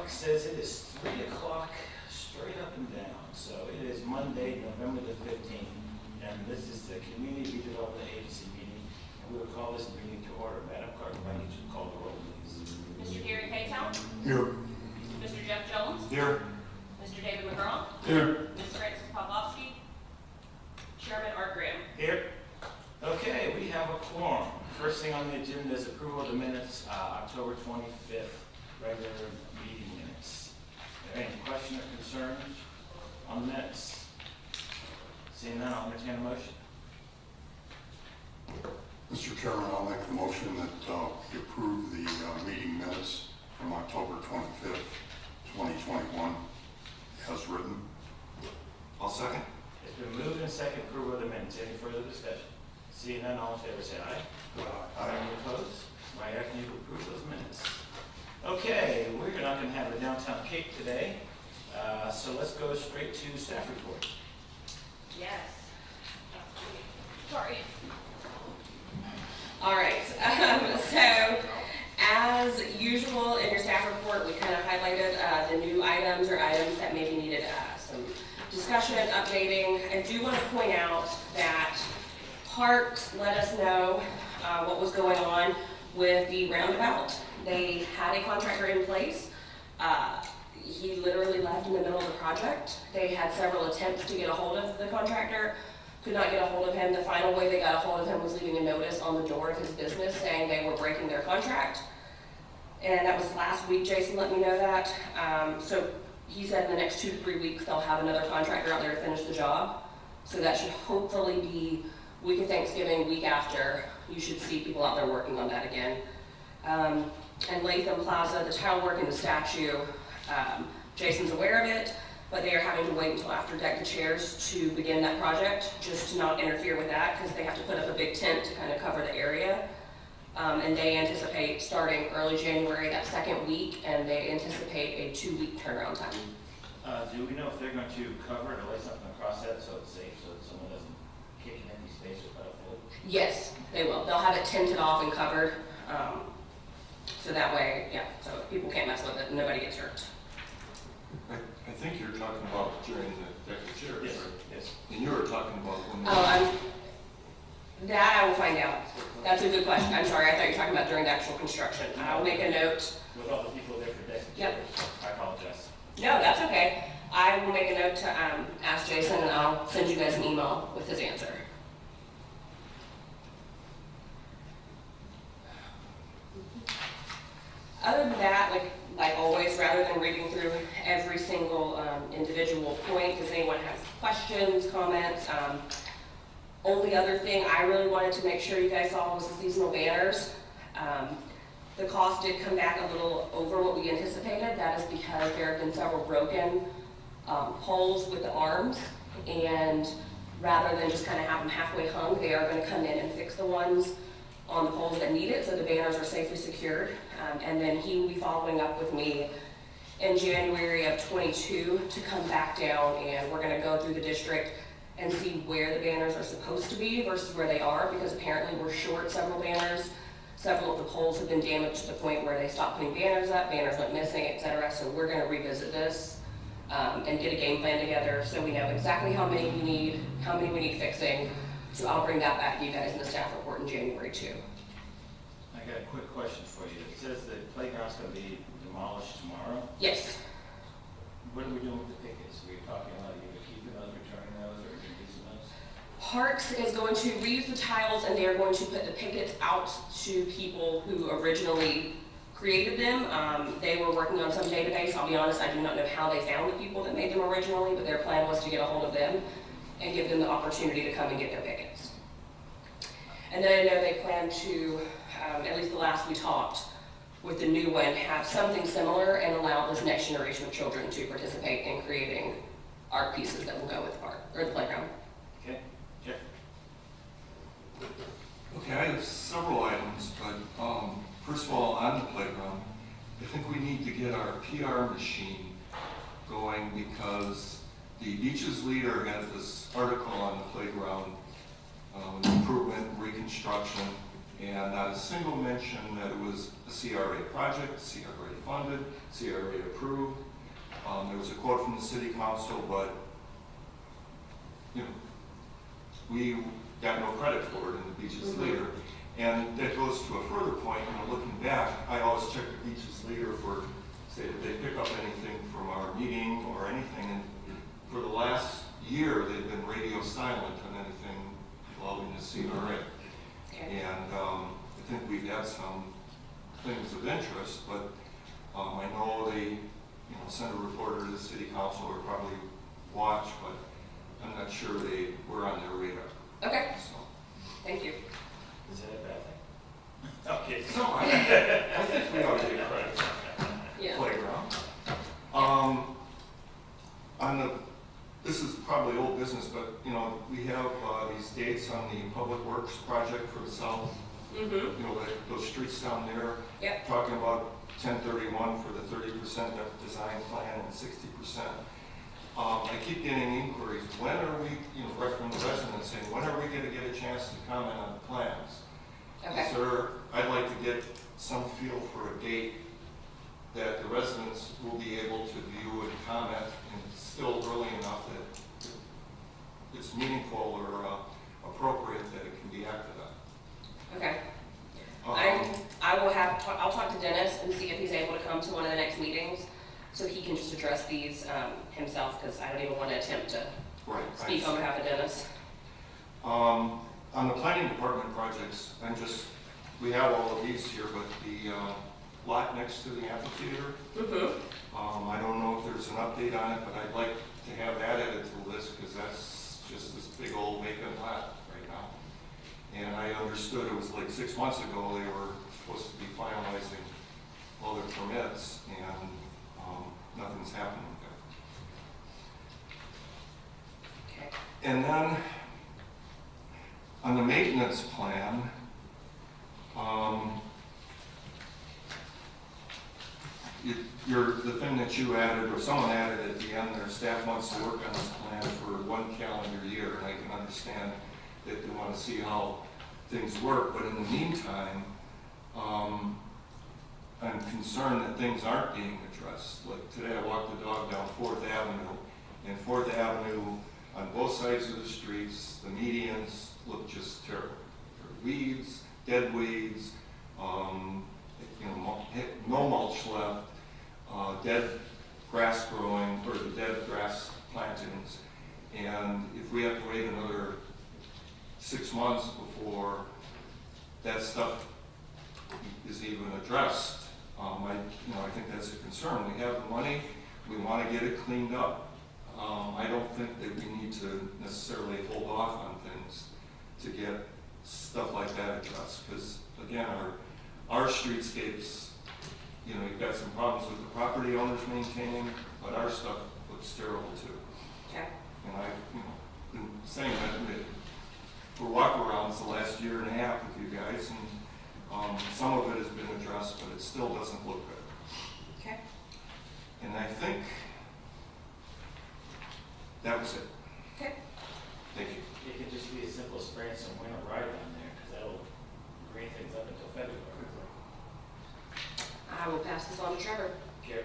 clock says it is 3 o'clock straight up and down. So it is Monday, November the 15th, and this is the Community Redevelopment Agency meeting. And we will call this meeting to order. Madam Clerk, if I need you to call the roll, please. Mr. Gary Paytown? Here. Mr. Jeff Jones? Here. Mr. David McGraw? Here. Ms. Frances Pavlovsky? Chairman Art Graham? Here. Okay, we have a quorum. First thing on the agenda is approval of the minutes, October 25th, regular meeting minutes. Are there any questions or concerns on the minutes? Seeing none, I'll entertain a motion. Mr. Chairman, I'll make the motion that we approve the meeting minutes from October 25th, 2021 as written. I'll second. It's been moved and second approval of the minutes. Any further discussion? Seeing none, all in favor say aye. Aye. Any opposed? I reckon you approve those minutes. Okay, we're not going to have a downtown cake today, so let's go straight to staff report. Yes. Sorry. All right. So, as usual in your staff report, we kind of highlighted the new items or items that maybe needed some discussion, updating. I do want to point out that Parks let us know what was going on with the roundabout. They had a contractor in place. He literally left in the middle of the project. They had several attempts to get a hold of the contractor, could not get a hold of him. The final way they got a hold of him was leaving a notice on the door of his business saying they were breaking their contract. And that was last week, Jason let me know that. So he said in the next 2 to 3 weeks they'll have another contractor out there to finish the job. So that should hopefully be week of Thanksgiving, week after. You should see people out there working on that again. And Latham Plaza, the tile work and the statue, Jason's aware of it, but they are having to wait until after Deck the Chairs to begin that project, just to not interfere with that, because they have to put up a big tent to kind of cover the area. And they anticipate starting early January, that second week, and they anticipate a 2-week turnaround time. Do we know if they're going to cover it or lay something across that so it's safe, so that someone doesn't kick an empty space or cut a hole? Yes, they will. They'll have it tented off and covered. So that way, yeah, so people can't mess with it and nobody gets hurt. I think you're talking about during the Deck of Chairs, Yes, right? yes. And you were talking about when That I will find out. That's a good question. I'm sorry, I thought you were talking about during the actual construction. I'll make a note. With all the people there for Deck the Yep. Chairs, I apologize. No, that's okay. I will make a note to ask Jason and I'll send you guys an email with his answer. Other than that, like always, rather than reading through every single individual point, does anyone have questions, comments? Only other thing I really wanted to make sure you guys saw was the seasonal banners. The cost did come back a little over what we anticipated. That is because there have been several broken poles with the arms, and rather than just kind of have them halfway hung, they are going to come in and fix the ones on the poles that need it, so the banners are safely secured. And then he will be following up with me in January of 22 to come back down, and we're going to go through the district and see where the banners are supposed to be versus where they are, because apparently we're short several banners. Several of the poles have been damaged to the point where they stopped putting banners up, banners went missing, etc. So we're going to revisit this and get a game plan together so we know exactly how many we need fixing. So I'll bring that back to you guys in the staff report in January too. I got a quick question for you. It says the playground's going to be demolished tomorrow. Yes. What are we doing with the pickets? Are we talking about either keeping those, returning those, or reducing those? Parks is going to reuse the tiles and they are going to put the pickets out to people who originally created them. They were working on some database. I'll be honest, I do not know how they found the people that made them originally, but their plan was to get a hold of them and give them the opportunity to come and get their pickets. And then I know they plan to, at least the last we talked, with the new one, have something similar and allow this next generation of children to participate in creating art pieces that will go with the park, or the playground. Okay, Jeff? Okay, I have several items, but first of all, on the playground, I think we need to get our PR machine going because the beaches leader has this article on the playground, improvement, reconstruction, and not a single mention that it was a CRA project, CRA funded, CRA approved. There was a quote from the city council, but you know, we got no credit for it in the Beaches Leader. And that goes to a further point, you know, looking back, I always check the Beaches Leader for, say, did they pick up anything from our meeting or anything, and for the last year, they've been radio silent on anything involving the CRA. Okay. And I think we've had some things of interest, but I know they, you know, sent a reporter to the city council or probably watch, but I'm not sure they were on their radar. Okay, So, thank you. Is that a bad thing? Okay. so I think we ought to get credit for Yeah. playground. This is probably old business, but you know, we have these dates on the Public Works project for the south. You know, those streets down there. Yep. Talking about 1031 for the 30% design plan and 60%. I keep getting inquiries. When are we, you know, right from the residents saying, when are we going to get a chance to comment on the plans? Okay. Sir, I'd like to get some feel for a date that the residents will be able to view and comment, and it's still early enough that it's meaningful or appropriate that it can be acted on. Okay. Um, I'll talk to Dennis and see if he's able to come to one of the next meetings, so he can just address these himself, because I don't even want to attempt to Right. speak on behalf of Dennis. On the planning department projects, we have all of these here, but the lot next to the amphitheater, I don't know if there's an update on it, but I'd like to have that added to the list, because that's just this big old vacant lot right now. And I understood it was like 6 months ago, they were supposed to be finalizing all their permits, and nothing's happening there. Okay. And then, on the maintenance plan, the thing that you added, or someone added at the end there, staff wants to work on this plan for 1 calendar year, and I can understand that they want to see how things work, but in the meantime, I'm concerned that things aren't being addressed. Like today I walked the dog down 4th Avenue, and 4th Avenue, on both sides of the streets, the medians look just terrible. There are weeds, dead weeds, you know, no mulch left, dead grass growing, or the dead grass plantings. And if we have to wait another 6 months before that stuff is even addressed, I think that's a concern. We have the money, we want to get it cleaned up. I don't think that we need to necessarily hold off on things to get stuff like that addressed, because again, our streetscapes, you know, you've got some problems with the property owners maintaining, but our stuff looks terrible too. Okay. And I've, been saying that for walk-arounds the last year and a half with you guys, and some of it has been addressed, but it still doesn't look good. Okay. And I think that was it. Okay. Thank you. It could just be as simple as spraying some winter ride on there, because that'll green things up until February. I will pass this on to Trevor. Here.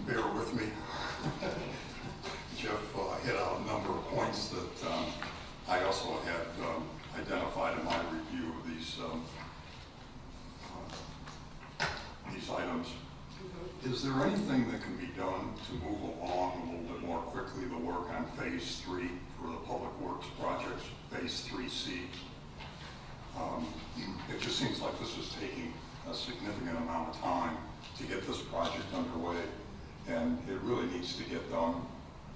Bear with me. Jeff hit out a number of points that I also had identified in my review of these items. Is there anything that can be done to move along a little bit more quickly the work on Phase 3 for the Public Works projects, Phase 3C? It just seems like this is taking a significant amount of time to get this project underway, and it really needs to get done.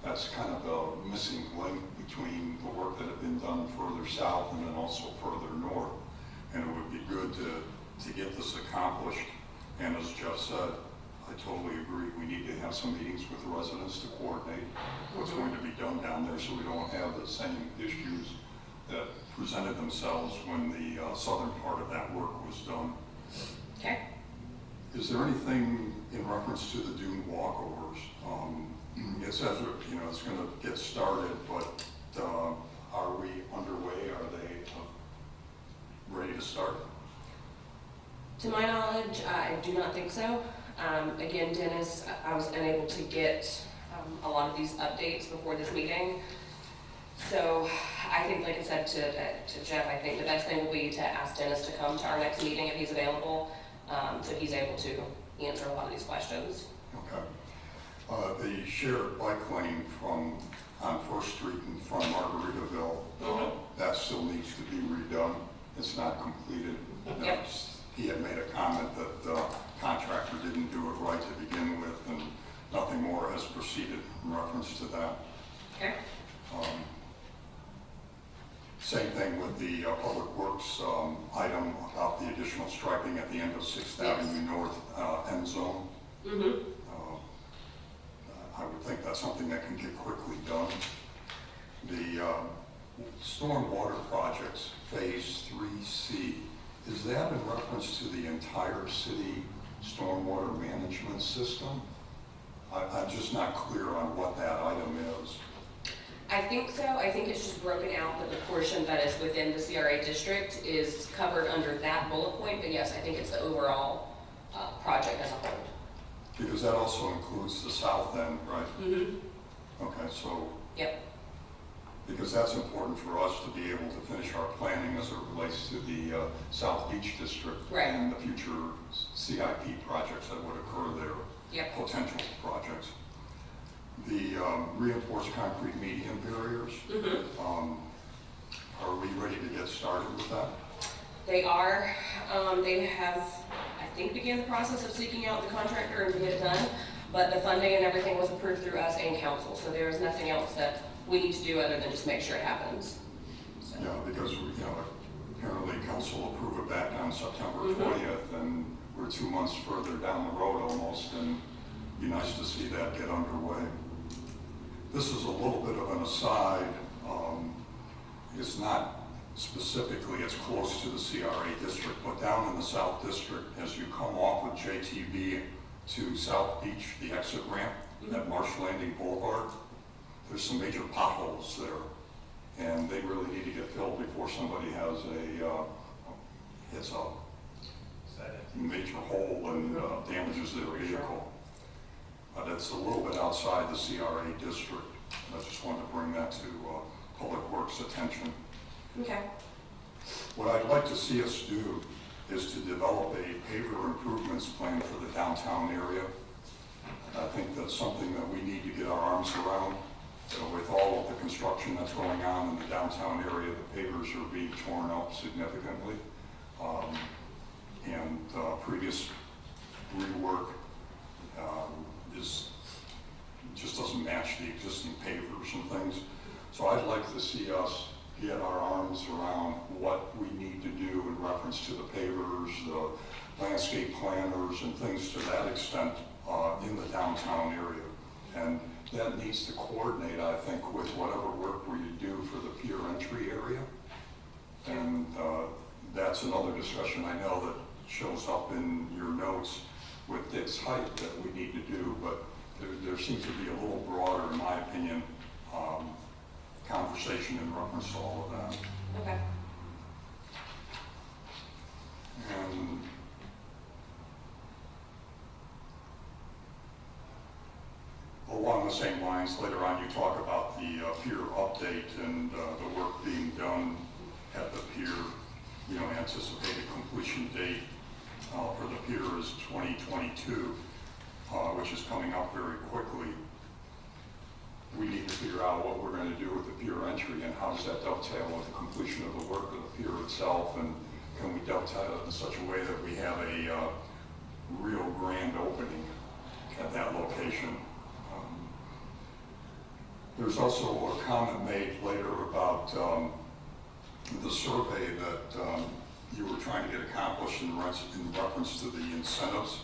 That's kind of the missing link between the work that had been done further south and then also further north. And it would be good to get this accomplished. And as Jeff said, I totally agree. We need to have some meetings with the residents to coordinate what's going to be done down there, so we don't have the same issues that presented themselves when the southern part of that work was done. Okay. Is there anything in reference to the dune walkovers? It says, it's going to get started, but Are we underway? Are they ready to start? To my knowledge, I do not think so. Again, Dennis, I was unable to get a lot of these updates before this meeting. So I think, like I said to Jeff, I think the best thing will be to ask Dennis to come to our next meeting if he's available, so he's able to answer a lot of these questions. Okay. The shared bike lane on First Street and from Margaritaville, that still needs to be redone. It's not completed. Yep. He had made a comment that the contractor didn't do it right to begin with, and nothing more has proceeded in reference to that. Okay. Same thing with the Public Works item about the additional striping at the end of 6th Avenue North end zone. I would think that's something that can get quickly done. The stormwater projects, Phase 3C, is that in reference to the entire city stormwater management system? I'm just not clear on what that item is. I think so. I think it's just broken out that the portion that is within the CRA district is covered under that bullet point, but yes, I think it's the overall project as a whole. Because that also includes the south end, right? Mm-hmm. Okay, so. Yep. Because that's important for us to be able to finish our planning as it relates to the South Beach District. Right. And the future CIP projects that would occur there. Yep. Potential projects. The reinforced concrete median barriers, are we ready to get started with that? They are. They have, I think, began the process of seeking out the contractor and to get it done, but the funding and everything was approved through us and council, so there is nothing else that we need to do other than just make sure it happens. So. Yeah, because, apparently council approved it back on September 20th, and we're 2 months further down the road almost, and it'd be nice to see that get underway. This is a little bit of an aside. It's not specifically, it's close to the CRA district, but down in the South District, as you come off of JTB to South Beach, the exit ramp at Marsh Landing Boulevard, there's some major potholes there, and they really need to get filled before somebody has hits a major hole and damages their vehicle. But it's a little bit outside the CRA district. I just wanted to bring that to Public Works' attention. Okay. What I'd like to see us do is to develop a paver improvements plan for the downtown area. I think that's something that we need to get our arms around. So with all of the construction that's going on in the downtown area, the pavers are being torn up significantly. Previous rework just doesn't match the existing pavers and things. So I'd like to see us get our arms around what we need to do in reference to the pavers, the landscape planners, and things to that extent in the downtown area. And that needs to coordinate, I think, with whatever work we do for the pier entry area. And that's another discussion I know that shows up in your notes with its height that we need to do, but there seems to be a little broader, in my opinion, conversation in reference to all of that. Okay. And along the same lines, later on you talk about the pier update and the work being done at the pier. Anticipated completion date for the pier is 2022, which is coming up very quickly. We need to figure out what we're going to do with the pier entry and how does that dovetail with the completion of the work of the pier itself, and can we dovetail it in such a way that we have a real grand opening at that location. There's also a comment made later about the survey that you were trying to get accomplished in reference to the incentives.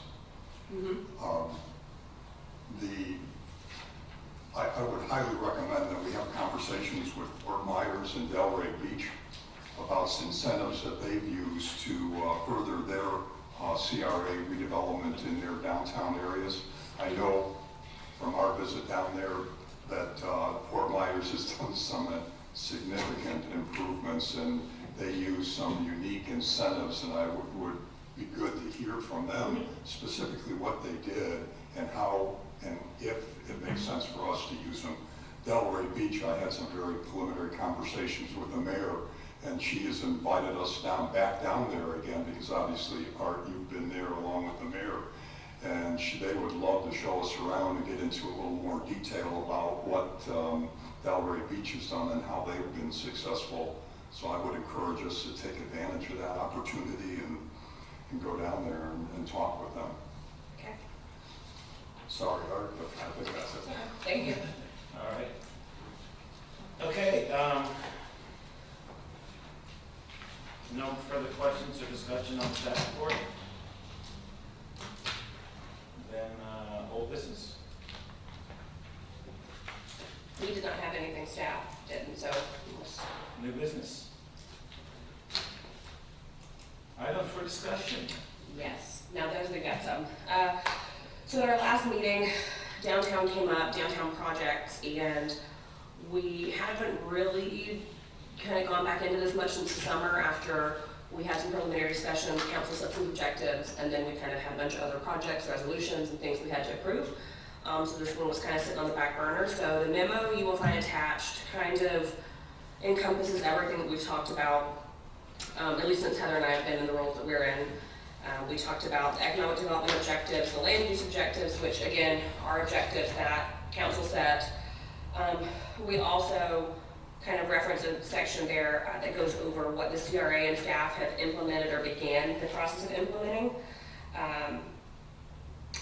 I would highly recommend that we have conversations with Fort Myers and Delray Beach about incentives that they've used to further their CRA redevelopment in their downtown areas. I know from our visit down there that Fort Myers has done some significant improvements, and they use some unique incentives, and I would be good to hear from them specifically what they did and how, and if it makes sense for us to use them. Delray Beach, I had some very preliminary conversations with the mayor, and she has invited us back down there again, because obviously, Art, you've been there along with the mayor, and they would love to show us around and get into a little more detail about what Delray Beach has done and how they've been successful. So I would encourage us to take advantage of that opportunity and go down there and talk with them. Okay. Sorry, Art, but I think that's it. Thank you. All right. Okay, no further questions or discussion on the staff report? Then, old business. We did not have anything staff did, so. New business. Items for discussion. Yes, now those we got some. So at our last meeting, downtown came up, downtown projects, and we haven't really kind of gone back into this much since the summer after we had some preliminary discussions, council set some objectives, and then we kind of had a bunch of other projects, resolutions, and things we had to approve. So this one was kind of sitting on the back burner. So the memo you will find attached kind of encompasses everything that we've talked about, at least since Heather and I have been in the roles that we're in. We talked about the economic development objectives, the land use objectives, which again are objectives that council set. We also kind of reference a section there that goes over what the CRA and staff have implemented or began the process of implementing.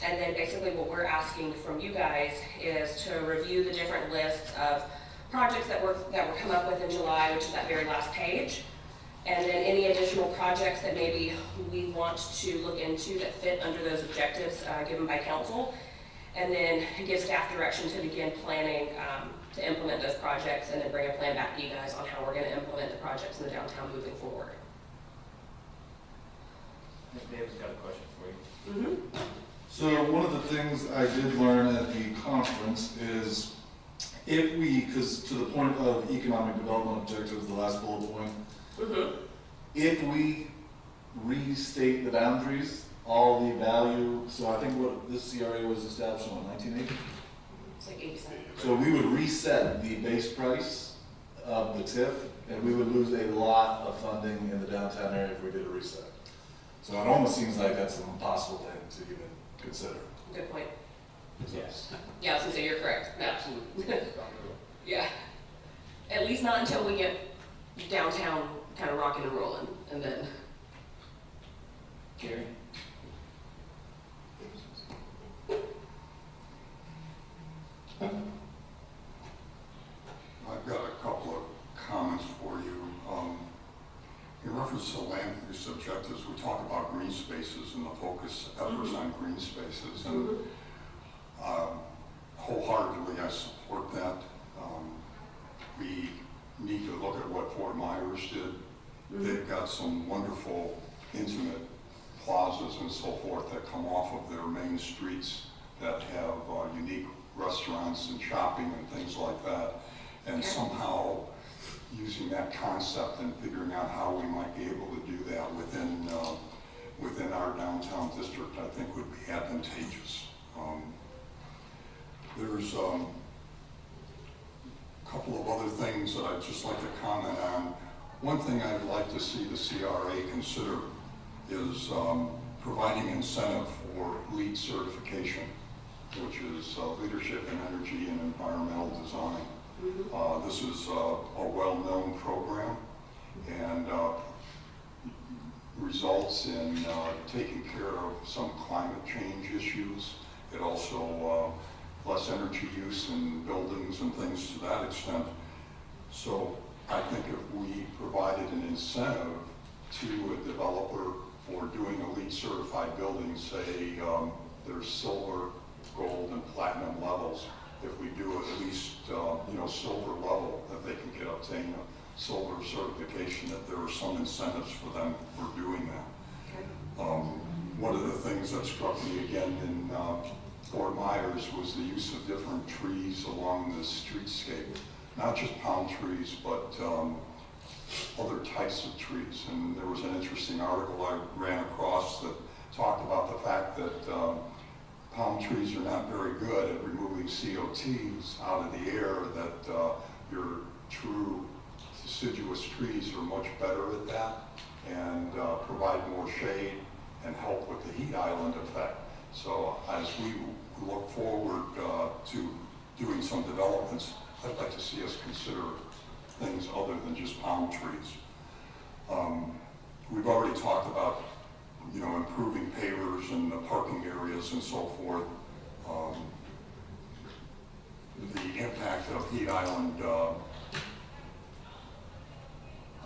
And then basically what we're asking from you guys is to review the different lists of projects that were come up with in July, which is that very last page. And then any additional projects that maybe we want to look into that fit under those objectives given by council. And then give staff direction to begin planning to implement those projects, and then bring a plan back to you guys on how we're going to implement the projects in the downtown moving forward. I think David's got a question for you. Mm-hmm. So one of the things I did learn at the conference is if we, because to the point of economic development objectives, the last bullet point, Mm-hmm. if we restate the boundaries, all the value, so I think what this CRA was established in, 1980? It's like 87. So we would reset the base price of the TIF, and we would lose a lot of funding in the downtown area if we did a reset. So it almost seems like that's an impossible thing to even consider. Good point. Yes. Yeah, I was gonna say you're correct. No. Yeah. At least not until we get downtown kind of rocking and rolling, and then. Gary? I've got a couple of comments for you. In reference to land use objectives, we talk about green spaces and the focus efforts on green spaces, and wholeheartedly I support that. We need to look at what Fort Myers did. They've got some wonderful intimate plazas and so forth that come off of their main streets that have unique restaurants and shopping and things like that. And somehow using that concept and figuring out how we might be able to do that within our downtown district, I think would be advantageous. There's a couple of other things that I'd just like to comment on. One thing I'd like to see the CRA consider is providing incentive for LEED certification, which is Leadership in Energy and Environmental Design. This is a well-known program, and results in taking care of some climate change issues. It also less energy use in buildings and things to that extent. So I think if we provided an incentive to a developer for doing a LEED certified building, say there's silver, gold, and platinum levels. If we do at least silver level, that they can obtain a silver certification, that there are some incentives for them for doing that. One of the things that struck me again in Fort Myers was the use of different trees along the streetscape. not just palm trees, but other types of trees. And there was an interesting article I ran across that talked about the fact that palm trees are not very good at removing CO2s out of the air, that your true deciduous trees are much better at that and provide more shade and help with the heat island effect. So as we look forward to doing some developments, I'd like to see us consider things other than just palm trees. We've already talked about, improving pavers and the parking areas and so forth. The impact of heat island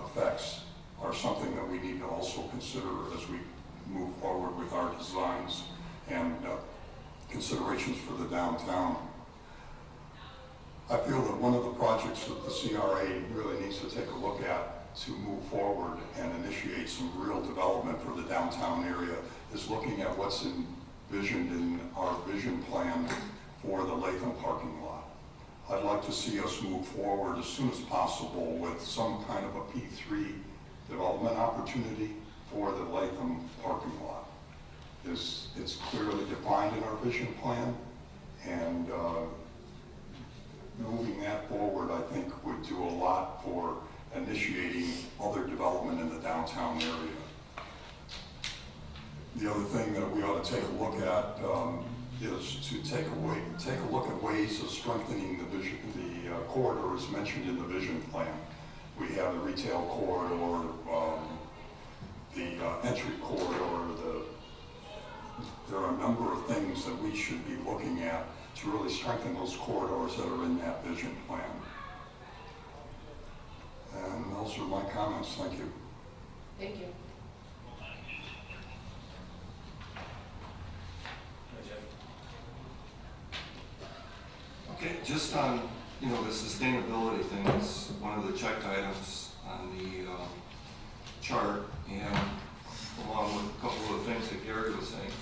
effects are something that we need to also consider as we move forward with our designs and considerations for the downtown. I feel that one of the projects that the CRA really needs to take a look at to move forward and initiate some real development for the downtown area is looking at what's envisioned in our vision plan for the Latham parking lot. I'd like to see us move forward as soon as possible with some kind of a P3 development opportunity for the Latham parking lot. It's clearly defined in our vision plan, and moving that forward, I think, would do a lot for initiating other development in the downtown area. The other thing that we ought to take a look at is to take a look at ways of strengthening the corridors mentioned in the vision plan. We have the retail corridor, the entry corridor. There are a number of things that we should be looking at to really strengthen those corridors that are in that vision plan. And those are my comments. Thank you. Thank you. Okay, just on, the sustainability thing, it's one of the checked items on the chart, and along with a couple of things that Gary was saying.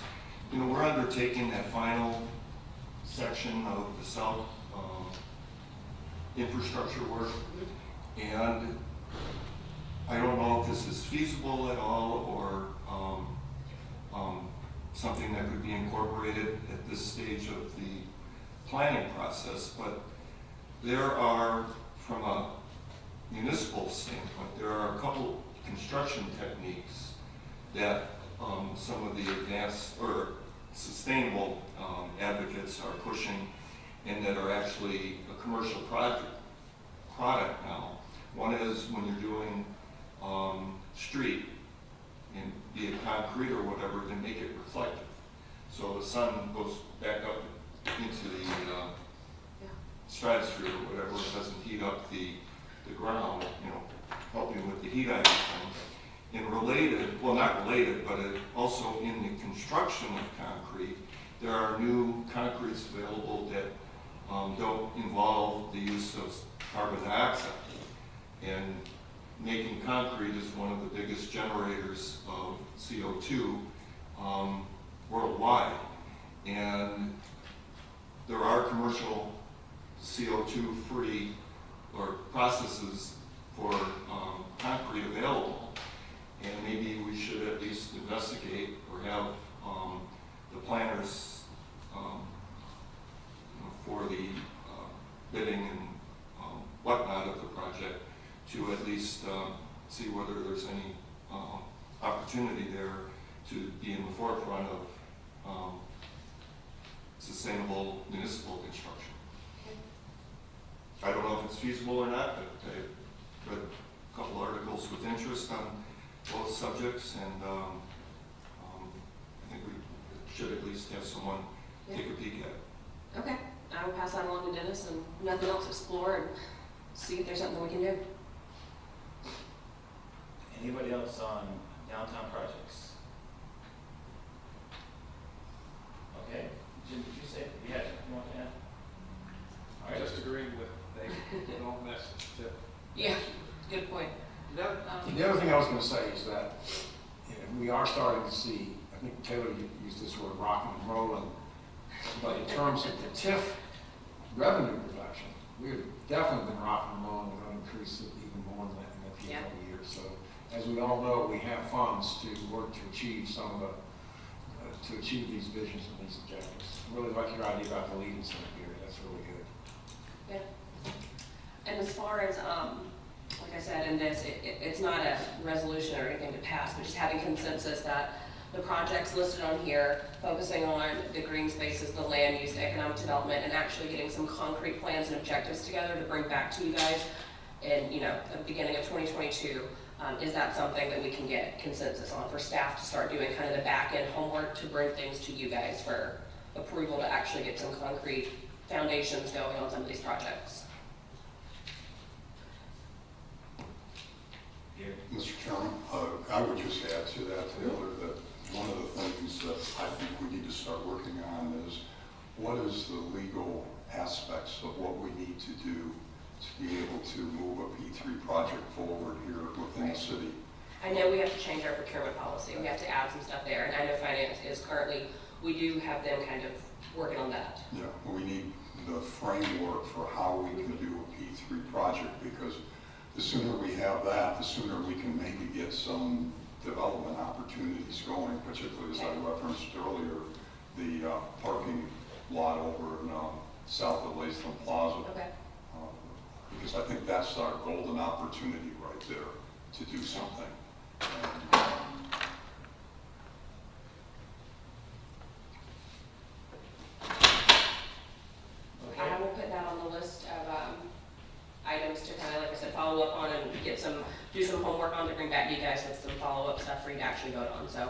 We're undertaking that final section of the south infrastructure work, and I don't know if this is feasible at all or something that could be incorporated at this stage of the planning process, but there are, from a municipal standpoint, there are a couple construction techniques that some of the advanced or sustainable advocates are pushing, and that are actually a commercial product now. One is when you're doing street, and be it concrete or whatever, to make it reflective. So the sun goes back up into the stratosphere or whatever, it doesn't heat up the ground, helping with the heat island thing. And related, well, not related, but also in the construction of concrete, there are new concretes available that don't involve the use of carbon dioxide. And making concrete is one of the biggest generators of CO2 worldwide. And there are commercial CO2-free or processes for concrete available. And maybe we should at least investigate or have the planners for the bidding and whatnot of the project to at least see whether there's any opportunity there to be in the forefront of sustainable municipal construction. I don't know if it's feasible or not, but I read a couple articles with interest on both subjects, and I think we should at least have someone take a peek at it. Okay, I will pass that along to Dennis, and nothing else, explore and see if there's something we can do. Anybody else on downtown projects? Okay, Jim, did you say you had something you want to add? All right. Just agreeing with they don't mess with Yeah, good point. The other thing I was going to say is that we are starting to see, I think Taylor used this word, rocking and rolling, but in terms of the TIF revenue production, we've definitely been rocking and rolling. We're gonna increase it even more than that in the next Yeah. couple of years. So as we all know, we have funds to work to achieve some of the, to achieve these visions and these objectives. Really like your idea about the leading center here. That's really good. Yeah. And as far as, like I said, in this, it's not a resolution or anything to pass, but just having consensus that the projects listed on here, focusing on the green spaces, the land use, economic development, and actually getting some concrete plans and objectives together to bring back to you guys in, the beginning of 2022. Is that something that we can get consensus on for staff to start doing kind of the back end homework to bring things to you guys for approval to actually get some concrete foundations going on some of these projects? Gary? Mr. Chairman, I would just add to that, Taylor, that one of the things that I think we need to start working on is what is the legal aspects of what we need to do to be able to move a P3 project forward here within the city. I know we have to change our procurement policy. We have to add some stuff there, and I know finance is currently, we do have them kind of working on that. Yeah, we need the framework for how we can do a P3 project, because the sooner we have that, the sooner we can maybe get some development opportunities going, particularly as I referenced earlier, the parking lot over in south of Latham Plaza. Okay. Because I think that's our golden opportunity right there to do something. I will put that on the list of items to kind of, like I said, follow up on and do some homework on to bring back to you guys with some follow-up stuff for you to actually vote on. So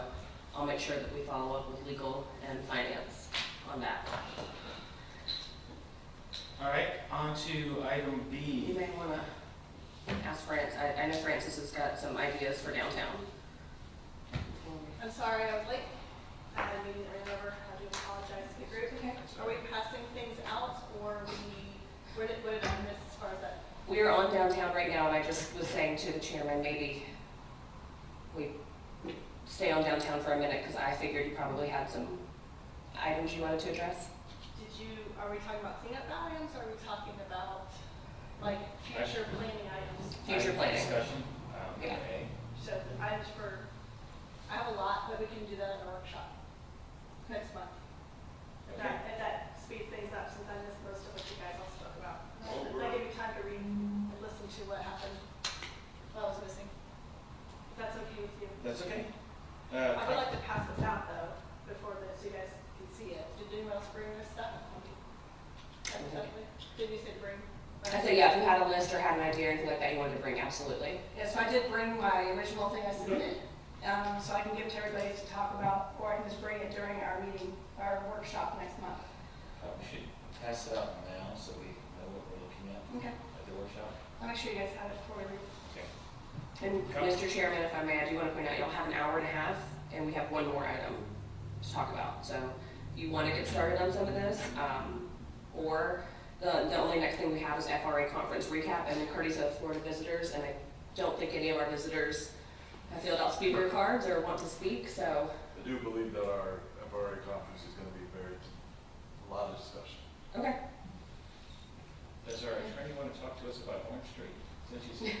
I'll make sure that we follow up with legal and finance on that. All right, on to item You B. may want to ask Francis. I know Francis has got some ideas for downtown. I'm sorry I was late. I had a meeting that ran over. I do apologize to the group. Okay. Are we passing things out, or what did I miss as far as that? We are on downtown right now, and I just was saying to the chairman, maybe we stay on downtown for a minute, because I figured you probably had some items you wanted to address. Are we talking about cleanup items, or are we talking about, like, future planning items? Future Item planning. Discussion. Yeah. A. So items I have a lot, but we can do that in a workshop next month. If that speeds things up, since I missed most of what you guys all spoke about. I give you time to read and listen to what happened, what I was missing. If that's okay with you. That's okay. I would like to pass this out, though, before this, so you guys can see it. Did anyone else bring this stuff? Did you say to bring? I said, yeah, if you had a list or had an idea or anything like that you wanted to bring, absolutely. Yeah, so I did bring my original thing I submitted, so I can give it to everybody to talk about, or I can just bring it during our meeting, our workshop next month. We should pass it out now so we know what we're looking at Okay. at the workshop. I'll make sure you guys have it before we leave. Okay. And Mr. Chairman, if I may, I do want to point out, you'll have an hour and a half, and we have one more item to talk about. So you want to get started on some of this, or the only next thing we have is FRA conference recap and the courtesy of Florida visitors, and I don't think any of our visitors have filled out speaker cards or want to speak, so. I do believe that our FRA conference is going to be a lot of discussion. Okay. Does our attorney want to talk to us about Orange Street? Since she's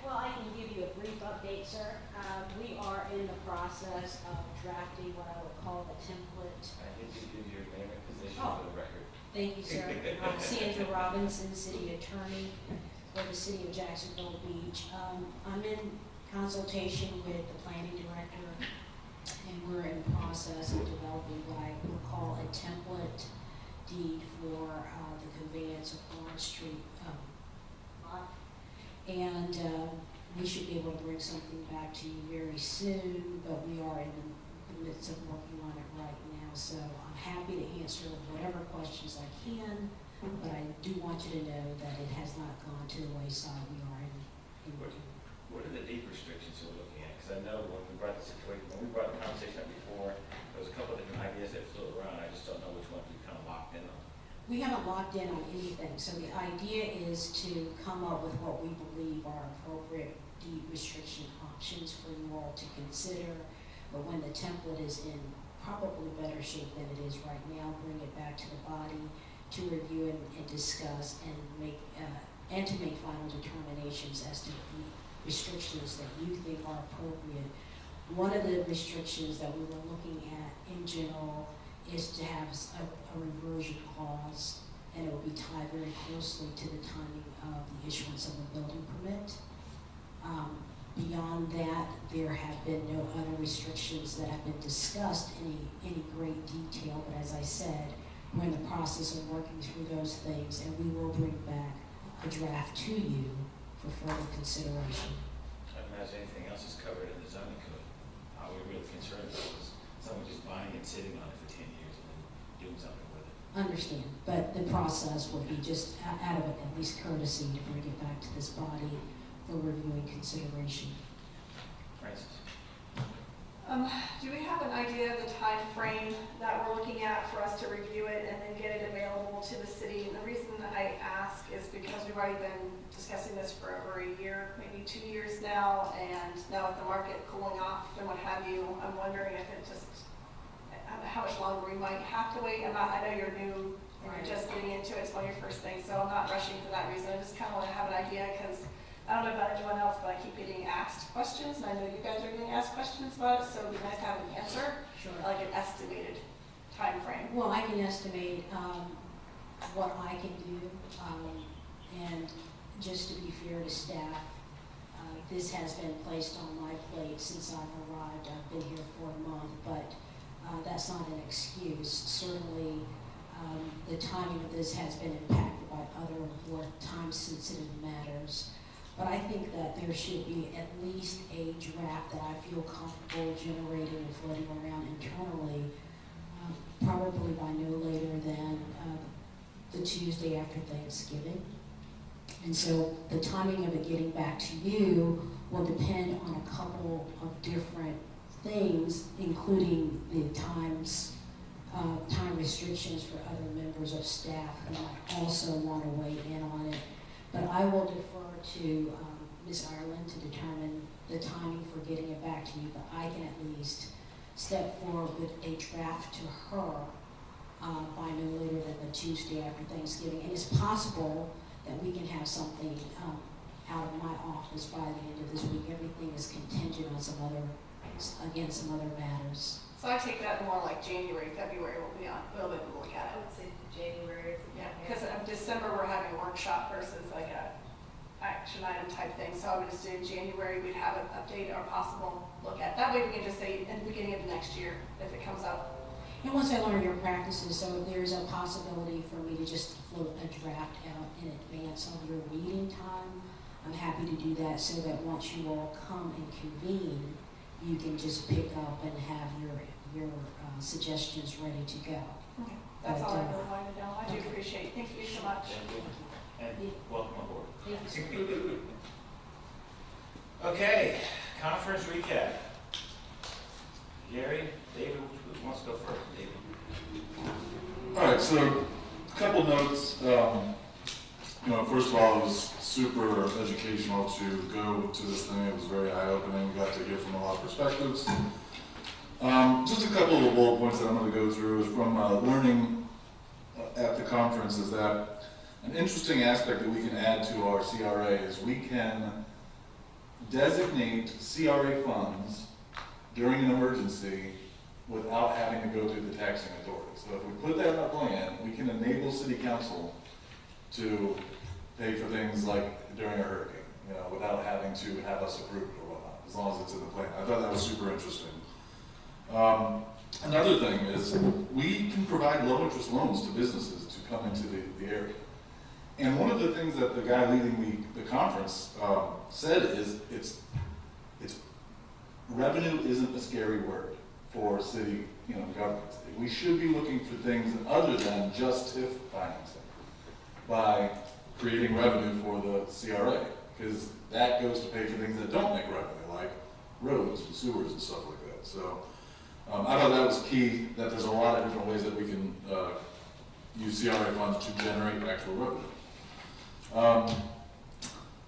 Well, I can give you a brief update, sir. We are in the process of drafting what I would call the template. I need to give your name and position Oh. for the record. Thank you, sir. I'm Sandra Robinson, City Attorney for the City of Jacksonville Beach. I'm in consultation with the Planning Director, and we're in the process of developing what I would call a template deed for the conveyance of Orange Street lot. And we should be able to bring something back to you very soon, but we are in the midst of working on it right now. So I'm happy to answer whatever questions I can, but I do want you to know that it has not gone to the wayside. We are in What are the deed restrictions we're looking at? Because I know when we brought the conversation up before, there was a couple of different ideas that flew around. I just don't know which ones we kind of locked in on. We haven't locked in on anything, so the idea is to come up with what we believe are appropriate deed restriction options for you all to consider. But when the template is in probably better shape than it is right now, bring it back to the body to review and discuss and make, and to make final determinations as to the restrictions that you think are appropriate. One of the restrictions that we were looking at in general is to have a reversion clause, and it will be tied very closely to the timing of the issuance of a building permit. Beyond that, there have been no other restrictions that have been discussed in any great detail, but as I said, we're in the process of working through those things, and we will bring back a draft to you for further consideration. I imagine anything else is covered in the zoning code. Are we really concerned about is someone just buying and sitting on it for 10 years and then doing something with it? Understand, but the process would be just out of at least courtesy to bring it back to this body for reviewing consideration. Francis? Do we have an idea of the time frame that we're looking at for us to review it and then get it available to the city? And the reason I ask is because we've already been discussing this for over a year, maybe 2 years now, and now with the market cooling off and what have you, I'm wondering if it just, how much longer we might have to wait. I know you're new, and you're just getting into it, it's one of your first things, so I'm not rushing for that reason. I just kind of want to have an idea, because I don't know about anyone else, but I keep getting asked questions, and I know you guys are getting asked questions about it, so it'd be nice to have an answer, Sure. like an estimated time frame. Well, I can estimate what I can do, and just to be fair to staff, this has been placed on my plate since I've arrived. I've been here for a month, but that's not an excuse. Certainly, the timing of this has been impacted by other more time-sensitive matters. But I think that there should be at least a draft that I feel comfortable generating and floating around internally, probably by no later than the Tuesday after Thanksgiving. And so the timing of it getting back to you will depend on a couple of different things, including the time restrictions for other members of staff who might also want to weigh in on it. But I will defer to Ms. Ireland to determine the timing for getting it back to you, but I can at least step forward with a draft to her by no later than the Tuesday after Thanksgiving. And it's possible that we can have something out of my office by the end of this week. Everything is contingent on some other matters. So I take that more like January, February, we'll be able to look at I it. would say January. Yeah, because in December, we're having a workshop versus like a action item type thing, so I would assume January we'd have an update or possible look at. That way we can just say in the beginning of next year, if it comes up. And once I learn your practices, so if there's a possibility for me to just float a draft out in advance of your meeting time, I'm happy to do that so that once you all come and convene, you can just pick up and have your suggestions ready to go. Okay. That's all I But, really wanted to know. I do appreciate it. Thank you so much. And welcome aboard. Thank you. Okay, conference recap. Gary, David, who wants to go first? David. All right, so a couple notes. First of all, it was super educational to go to this thing. It was very eye-opening. We got to hear from a lot of perspectives. Just a couple of bullet points that I'm going to go through is from learning at the conference is that an interesting aspect that we can add to our CRA is we can designate CRA funds during an emergency without having to go through the taxing authority. So if we put that in our plan, we can enable city council to pay for things like during a hurricane, without having to have us approve it or whatnot, as long as it's in the plan. I thought that was super interesting. Another thing is we can provide low interest loans to businesses to come into the area. And one of the things that the guy leading the conference said is it's revenue isn't a scary word for city governments. We should be looking for things other than just TIF financing by creating revenue for the CRA, because that goes to pay for things that don't make revenue, like roads and sewers and stuff like that. So I thought that was key, that there's a lot of different ways that we can use CRA funds to generate actual revenue.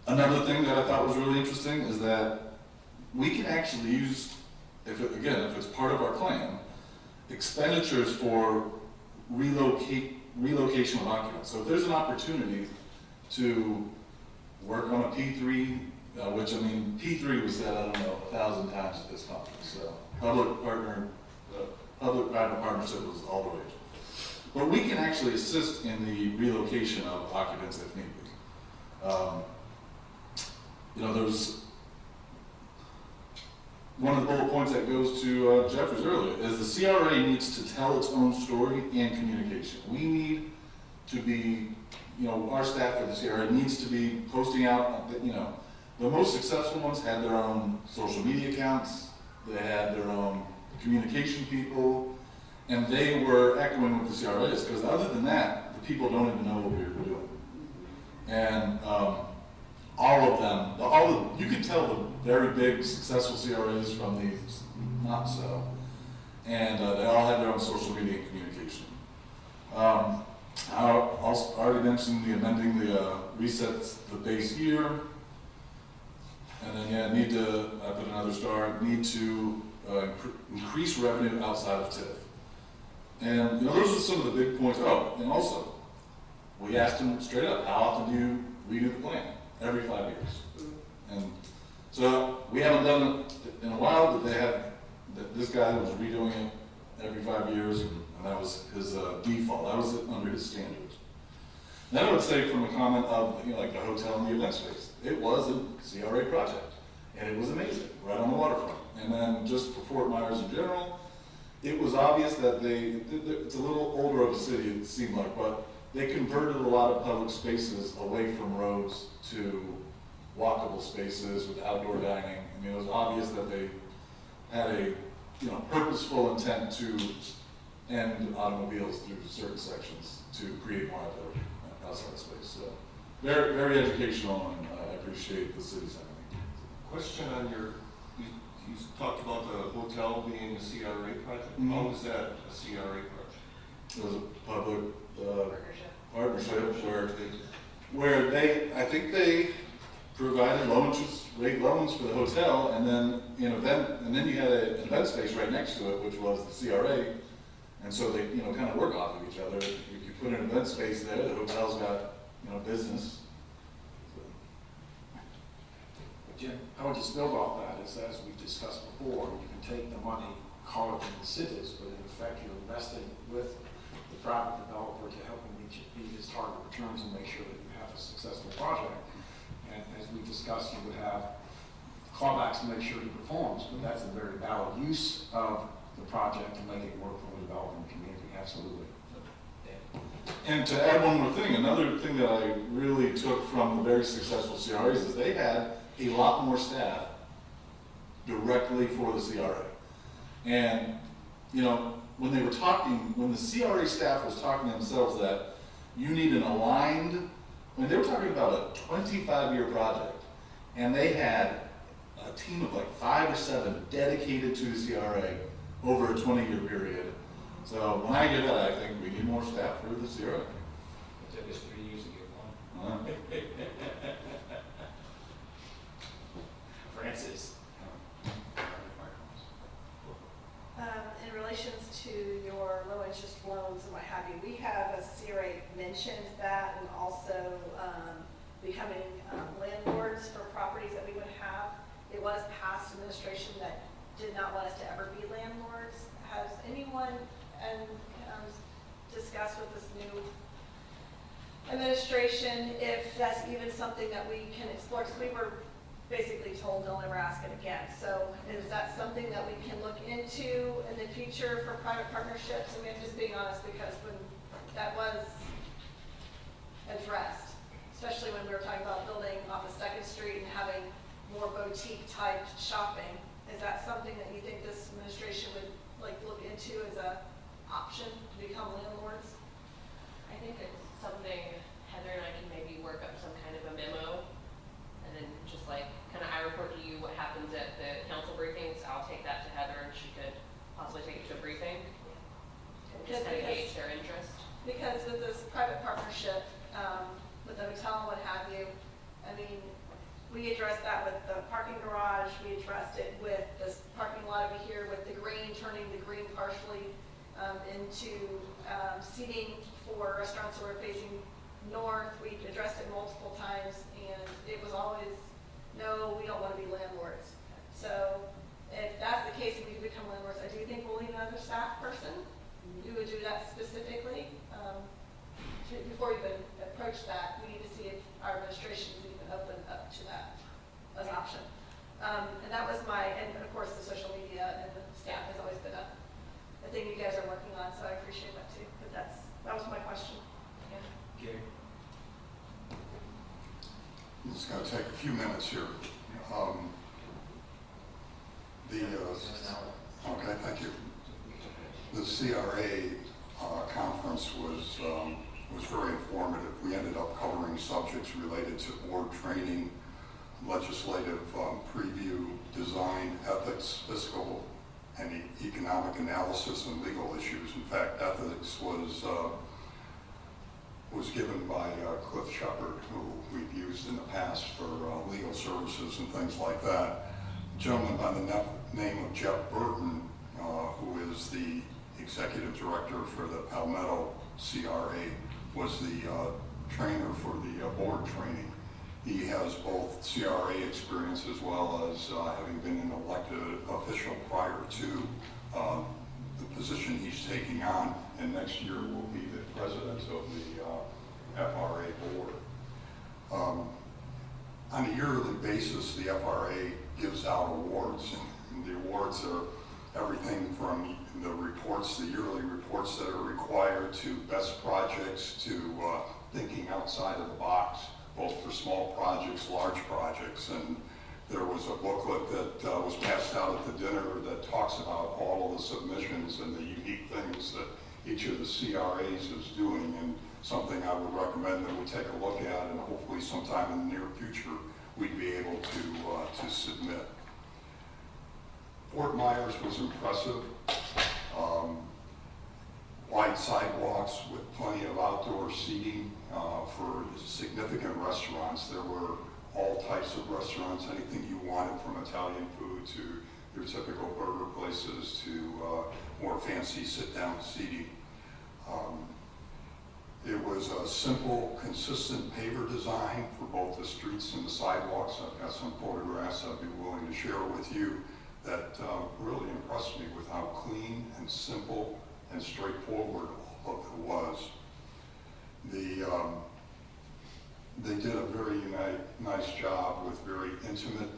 Another thing that I thought was really interesting is that we can actually use, if it's part of our plan, expenditures for relocating relocation of occupants. So if there's an opportunity to work on a P3, which I mean, P3 was said, I don't know, 1,000 times at this conference. So public-private partnership was all the rage. But we can actually assist in the relocation of occupants if need be. There's one of the bullet points that goes to Jeffrey's earlier, is the CRA needs to tell its own story and communication. We need to be, our staff at the CRA needs to be posting out, the most successful ones had their own social media accounts, they had their own communication people, and they were echoing what the CRA is, because other than that, the people don't even know what we were doing. And all of them, you can tell the very big successful CRAs from the not so, and they all have their own social media and communication. I also already mentioned the amending the resets the base year, and then I put another star, need to increase revenue outside of TIF. And those are some of the big points. Oh, and also, we asked them straight up, how often do you redo the plan? Every 5 years. And so we haven't done it in a while, but this guy was redoing it every 5 years, and that was his default. That was under his standards. Then I would say from a comment of like the hotel and the event space, it was a CRA project, and it was amazing, right on the waterfront. And then just for Fort Myers in general, it was obvious that it's a little older of a city, it seemed like, but they converted a lot of public spaces away from roads to walkable spaces with outdoor dining. I mean, it was obvious that they had a purposeful intent to end automobiles through certain sections to create more outdoor outside space. So very, very educational, and I appreciate the city's having. Question on you talked about the hotel being a CRA project. Mm-hmm. How is that a CRA project? It was a public partnership where I think they provided low interest rate loans for the hotel, and then and then you had an event space right next to it, which was the CRA, and so they kind of work off of each other. If you put an event space there, the hotel's got business. Jim, I would just build off that, as we discussed before, you can take the money, call it incentives, but in effect you're investing with the private developer to help him meet his target returns and make sure that you have a successful project. And as we discussed, you would have clawbacks to make sure he performs, but that's a very valid use of the project to make it work for the development community, absolutely. And to add one more thing, another thing that I really took from the very successful CRAs is they had a lot more staff directly for the CRA. And, when they were talking, when the CRA staff was talking to themselves that you need an aligned, they were talking about a 25-year project, and they had a team of like 5 or 7 dedicated to the CRA over a 20-year period. So when I hear that, I think we need more staff for the CRA. It took us 3 years to get one. Francis. In relations to your low interest loans and what have you, we have, as CRA mentioned that, and also becoming landlords for properties that we would have. It was past administration that did not want us to ever be landlords. Has anyone discussed with this new administration if that's even something that we can explore? Because we were basically told don't ever ask it again. So is that something that we can look into in the future for private partnerships? I mean, I'm just being honest, because when that was addressed, especially when we were talking about building off of 2nd Street and having more boutique type shopping, is that something that you think this administration would look into as a option to become landlords? I think it's something Heather and I can maybe work up some kind of a memo, and then just kind of I report to you what happens at the council briefings. I'll take that to Heather, and she could possibly take it to a briefing. And just kind of gauge their interest. Because with this private partnership, with the hotel and what have you, I mean, we addressed that with the parking garage, we addressed it north, we addressed it multiple times, and it was always, no, we don't want to be landlords. So if that's the case, and we become landlords, I do think we'll need another staff person who would do that specifically. Before we even approach that, we need to see if our administration is even open up to that as an option. And that was and of course the social media and the staff has always been a thing you guys are working on, so I appreciate that too. But that was my question. Yeah. Gary? It's going to take a few minutes here. Okay, thank you. The CRA conference was very informative. We ended up covering subjects related to board training, legislative preview, design, ethics, fiscal, and economic analysis and legal issues. In fact, ethics was given by Cliff Shepard, who we've used in the past for legal services and things like that. A gentleman by the name of Jeff Burton, who is the executive director for the Palmetto CRA, was the trainer for the board training. He has both CRA experience as well as having been an elected official prior to the position he's taking on, and next year will be the president of the FRA board. On a yearly basis, the FRA gives out awards, and the awards are everything from the reports, the yearly reports that are required, to best projects, to thinking outside of the box, both for small projects, large projects. And there was a booklet that was passed out at the dinner that talks about all of the submissions and the unique things that each of the CRAs is doing, and something I would recommend that we take a look at, and hopefully sometime in the near future we'd be able to submit. Fort Myers was impressive. Wide sidewalks with plenty of outdoor seating for significant restaurants. There were all types of restaurants, anything you wanted, from Italian food to your typical burger places to more fancy sit-down seating. It was a simple, consistent paver design for both the streets and the sidewalks. I've got some photographs I'd be willing to share with you that really impressed me with how clean and simple and straightforward it was. They did a very nice job with very intimate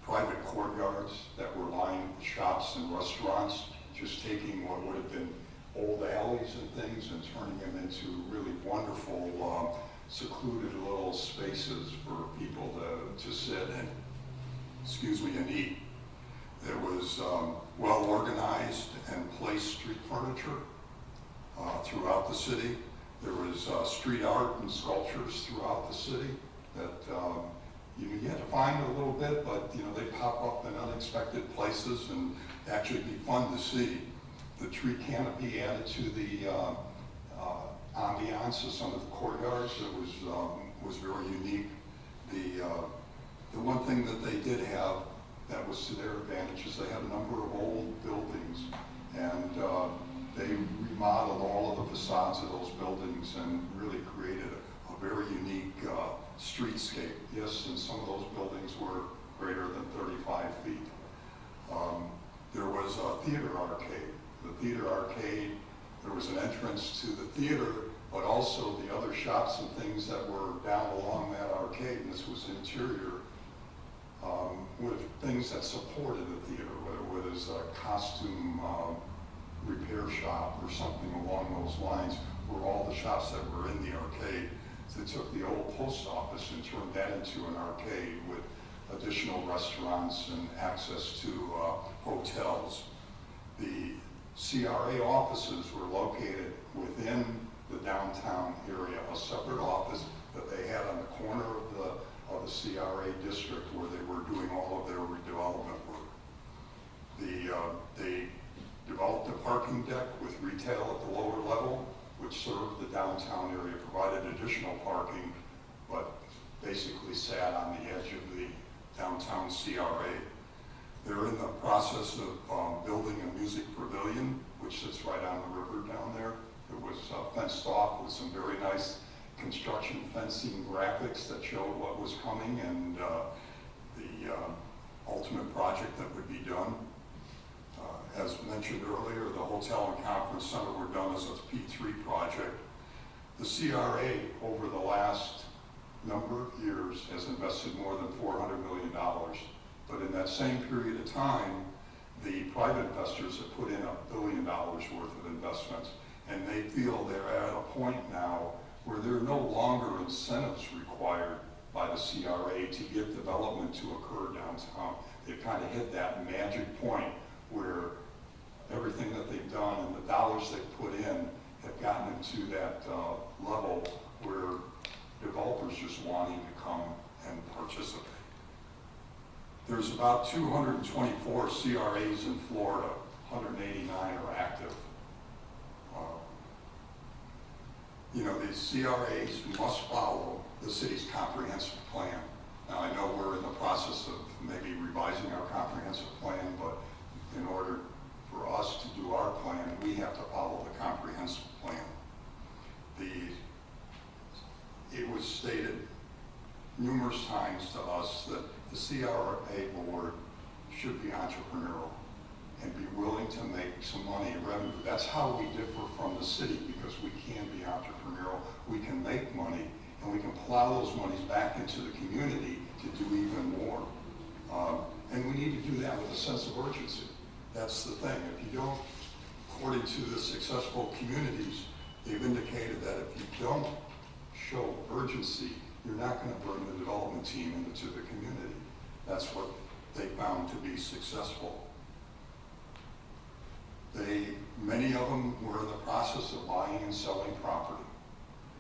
private courtyards that were lined with shops and restaurants, just taking what would have been old alleys and things and turning them into really wonderful, secluded little spaces for people to sit and eat. There was well organized and placed street furniture throughout the city. There was street art and sculptures throughout the city that you had to find a little bit, but they pop up in unexpected places and actually be fun to see. The tree canopy added to the ambiance of some of the courtyards. It was very unique. The one thing that they did have that was to their advantage is they had a number of old buildings, and they remodeled all of the facades of those buildings and really created a very unique streetscape. Yes, and some of those buildings were greater than 35 feet. There was a theater arcade. The theater arcade, there was an entrance to the theater, but also the other shops and things that were down along that arcade, and this was interior, with things that supported the theater, whether it was a costume repair shop or something along those lines, were all the shops that were in the arcade. So they took the old post office and turned that into an arcade with additional restaurants and access to hotels. The CRA offices were located within the downtown area, a separate office that they had on the corner of the CRA district where they were doing all of their redevelopment work. They developed a parking deck with retail at the lower level, which served the downtown area, provided additional parking, but basically sat on the edge of the downtown CRA. They're in the process of building a music pavilion, which sits right on the river down there. It was fenced off with some very nice construction fencing graphics that showed what was coming and the ultimate project that would be done. As mentioned earlier, the hotel and conference center were done as a P3 project. The CRA over the last number of years has invested more than $400 million. But in that same period of time, the private investors have put in $1 billion worth of investments. And they feel they're at a point now where there are no longer incentives required by the CRA to get development to occur downtown. They've kind of hit that magic point where everything that they've done and the dollars they've put in have gotten them to that level where developers just wanting to come and participate. There's about 224 CRAs in Florida, 189 are active. You know, these CRAs must follow the city's comprehensive plan. Now, I know we're in the process of maybe revising our comprehensive plan, but in order for us to do our plan, we have to follow the comprehensive plan. It was stated numerous times to us that the CRA board should be entrepreneurial and be willing to make some money and revenue. That's how we differ from the city, because we can be entrepreneurial, we can make money, and we can plow those monies back into the community to do even more. And we need to do that with a sense of urgency. That's the thing. If you don't, according to the successful communities, they've indicated that if you don't show urgency, you're not going to bring the development team into the community. That's what they found to be successful. Many of them were in the process of buying and selling property.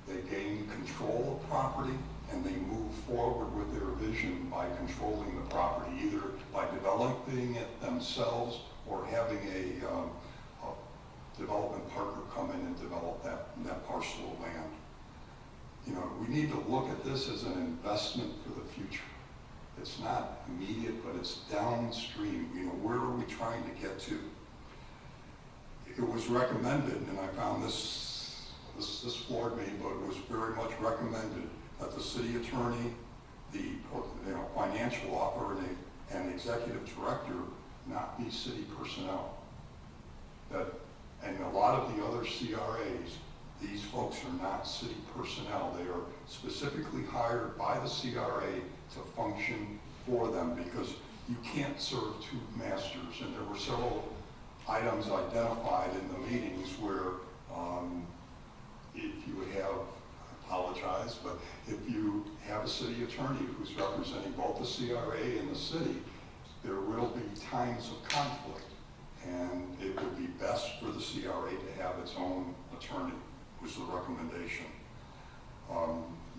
They gained control of property and they moved forward with their vision by controlling the property, either by developing it themselves or having a development partner come in and develop that parcel of land. You know, we need to look at this as an investment for the future. It's not immediate, but it's downstream. You know, where are we trying to get to? It was recommended, and I found this floored me, but it was very much recommended that the city attorney, the financial officer, and the executive director not be city personnel. And a lot of the other CRAs, these folks are not city personnel. They are specifically hired by the CRA to function for them, because you can't serve two masters. And there were several items identified in the meetings where if you have, I apologize, but if you have a city attorney who's representing both the CRA and the city, there will be times of conflict. And it would be best for the CRA to have its own attorney, was the recommendation.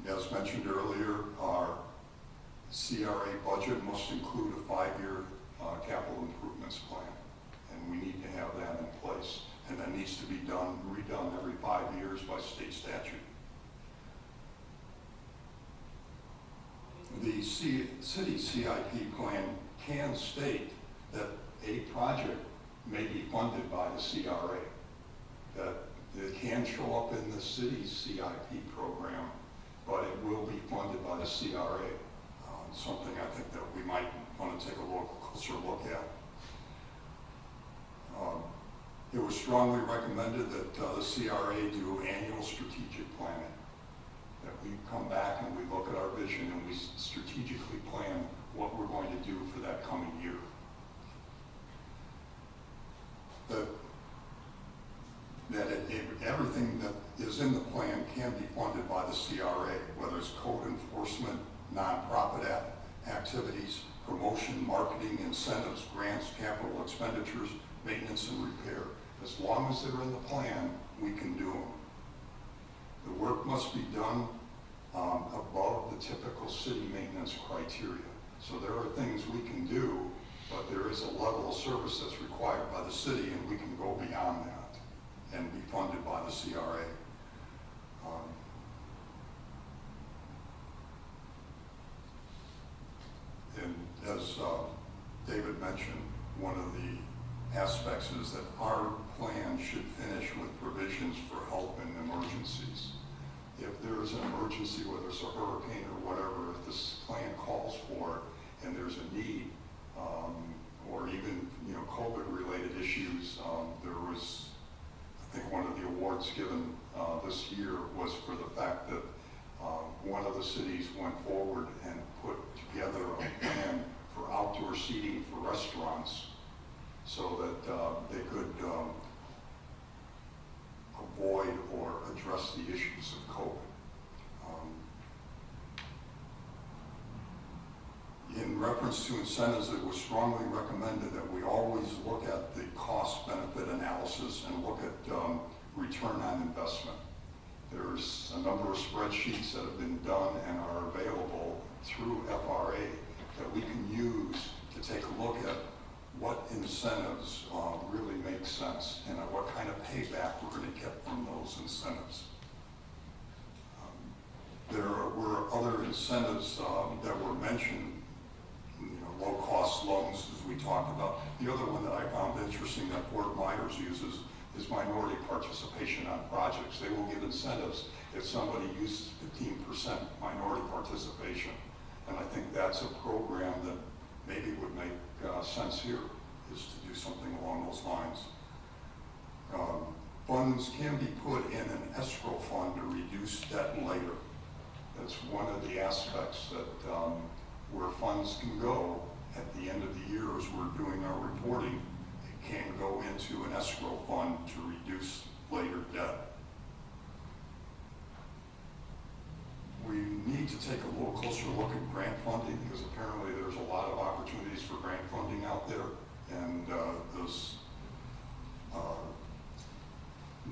As mentioned earlier, our CRA budget must include a 5-year capital improvements plan. And we need to have that in place. And that needs to be redone every 5 years by state statute. The city CIP plan can state that a project may be funded by the CRA, that it can show up in the city's CIP program, but it will be funded by the CRA. Something I think that we might want to take a closer look at. It was strongly recommended that the CRA do annual strategic planning, that we come back and we look at our vision and we strategically plan what we're going to do for that coming year. Everything that is in the plan can be funded by the CRA, whether it's code enforcement, nonprofit activities, promotion, marketing, incentives, grants, capital expenditures, maintenance and repair. As long as they're in the plan, we can do them. The work must be done above the typical city maintenance criteria. So there are things we can do, but there is a level of service that's required by the city, and we can go beyond that and be funded by the CRA. And as David mentioned, one of the aspects is that our plan should finish with provisions for help in emergencies. if there is an emergency, whether it's a hurricane or whatever, if this plan calls for it and there's a need, or even, COVID-related issues, there was, I think one of the awards given this year was for the fact that one of the cities went forward and put together a plan for outdoor seating for restaurants so that they could avoid or address the issues of COVID. In reference to incentives, it was strongly recommended that we always look at the cost-benefit analysis and look at return on investment. There's a number of spreadsheets that have been done and are available through FRA that we can use to take a look at what incentives really make sense and what kind of payback we're going to get from those incentives. There were other incentives that were mentioned, low-cost loans, as we talked about. The other one that I found interesting that Fort Myers uses is minority participation on projects. They will give incentives if somebody uses 15% minority participation. And I think that's a program that maybe would make sense here, is to do something along those lines. Funds can be put in an escrow fund to reduce debt later. That's one of the aspects that where funds can go at the end of the year as we're doing our reporting. It can go into an escrow fund to reduce later debt. We need to take a little closer look at grant funding because apparently there's a lot of opportunities for grant funding out there, and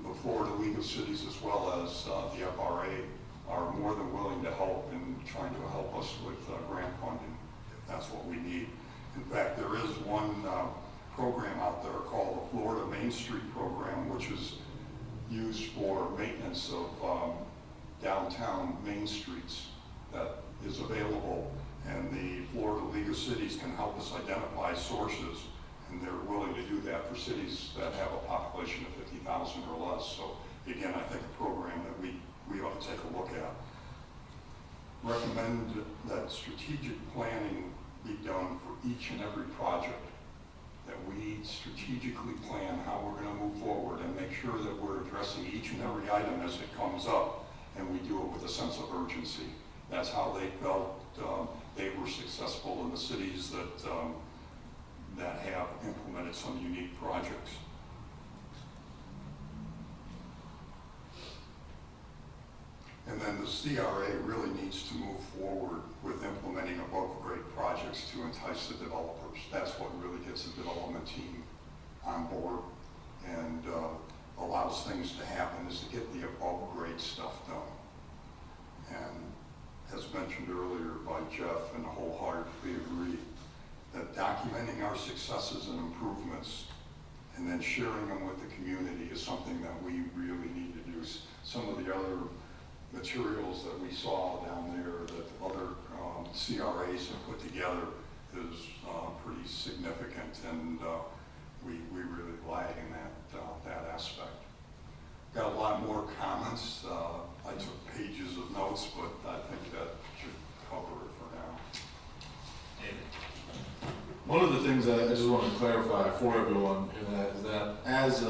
the Florida League of Cities as well as the FRA are more than willing to help in trying to help us with grant funding if that's what we need. In fact, there is one program out there called the Florida Main Street Program, which is used for maintenance of downtown main streets that is available, and the Florida League of Cities can help us identify sources, and they're willing to do that for cities that have a population of 50,000 or less. So again, I think a program that we ought to take a look at. Recommend that strategic planning be done for each and every project, that we strategically plan how we're going to move forward and make sure that we're addressing each and every item as it comes up, and we do it with a sense of urgency. That's how they felt they were successful in the cities that have implemented some unique projects. And then the CRA really needs to move forward with implementing above-grade projects to entice the developers. That's what really gets the development team on board and allows things to happen, is to get the above-grade stuff done. And as mentioned earlier by Jeff, and wholeheartedly agree, that documenting our successes and improvements and then sharing them with the community is something that we really need to do. Some of the other materials that we saw down there that other CRAs have put together is pretty significant, and we really lag in that aspect. Got a lot more comments. I took pages of notes, but I think that should cover it for now. David? One of the things that I just want to clarify for everyone in that is that as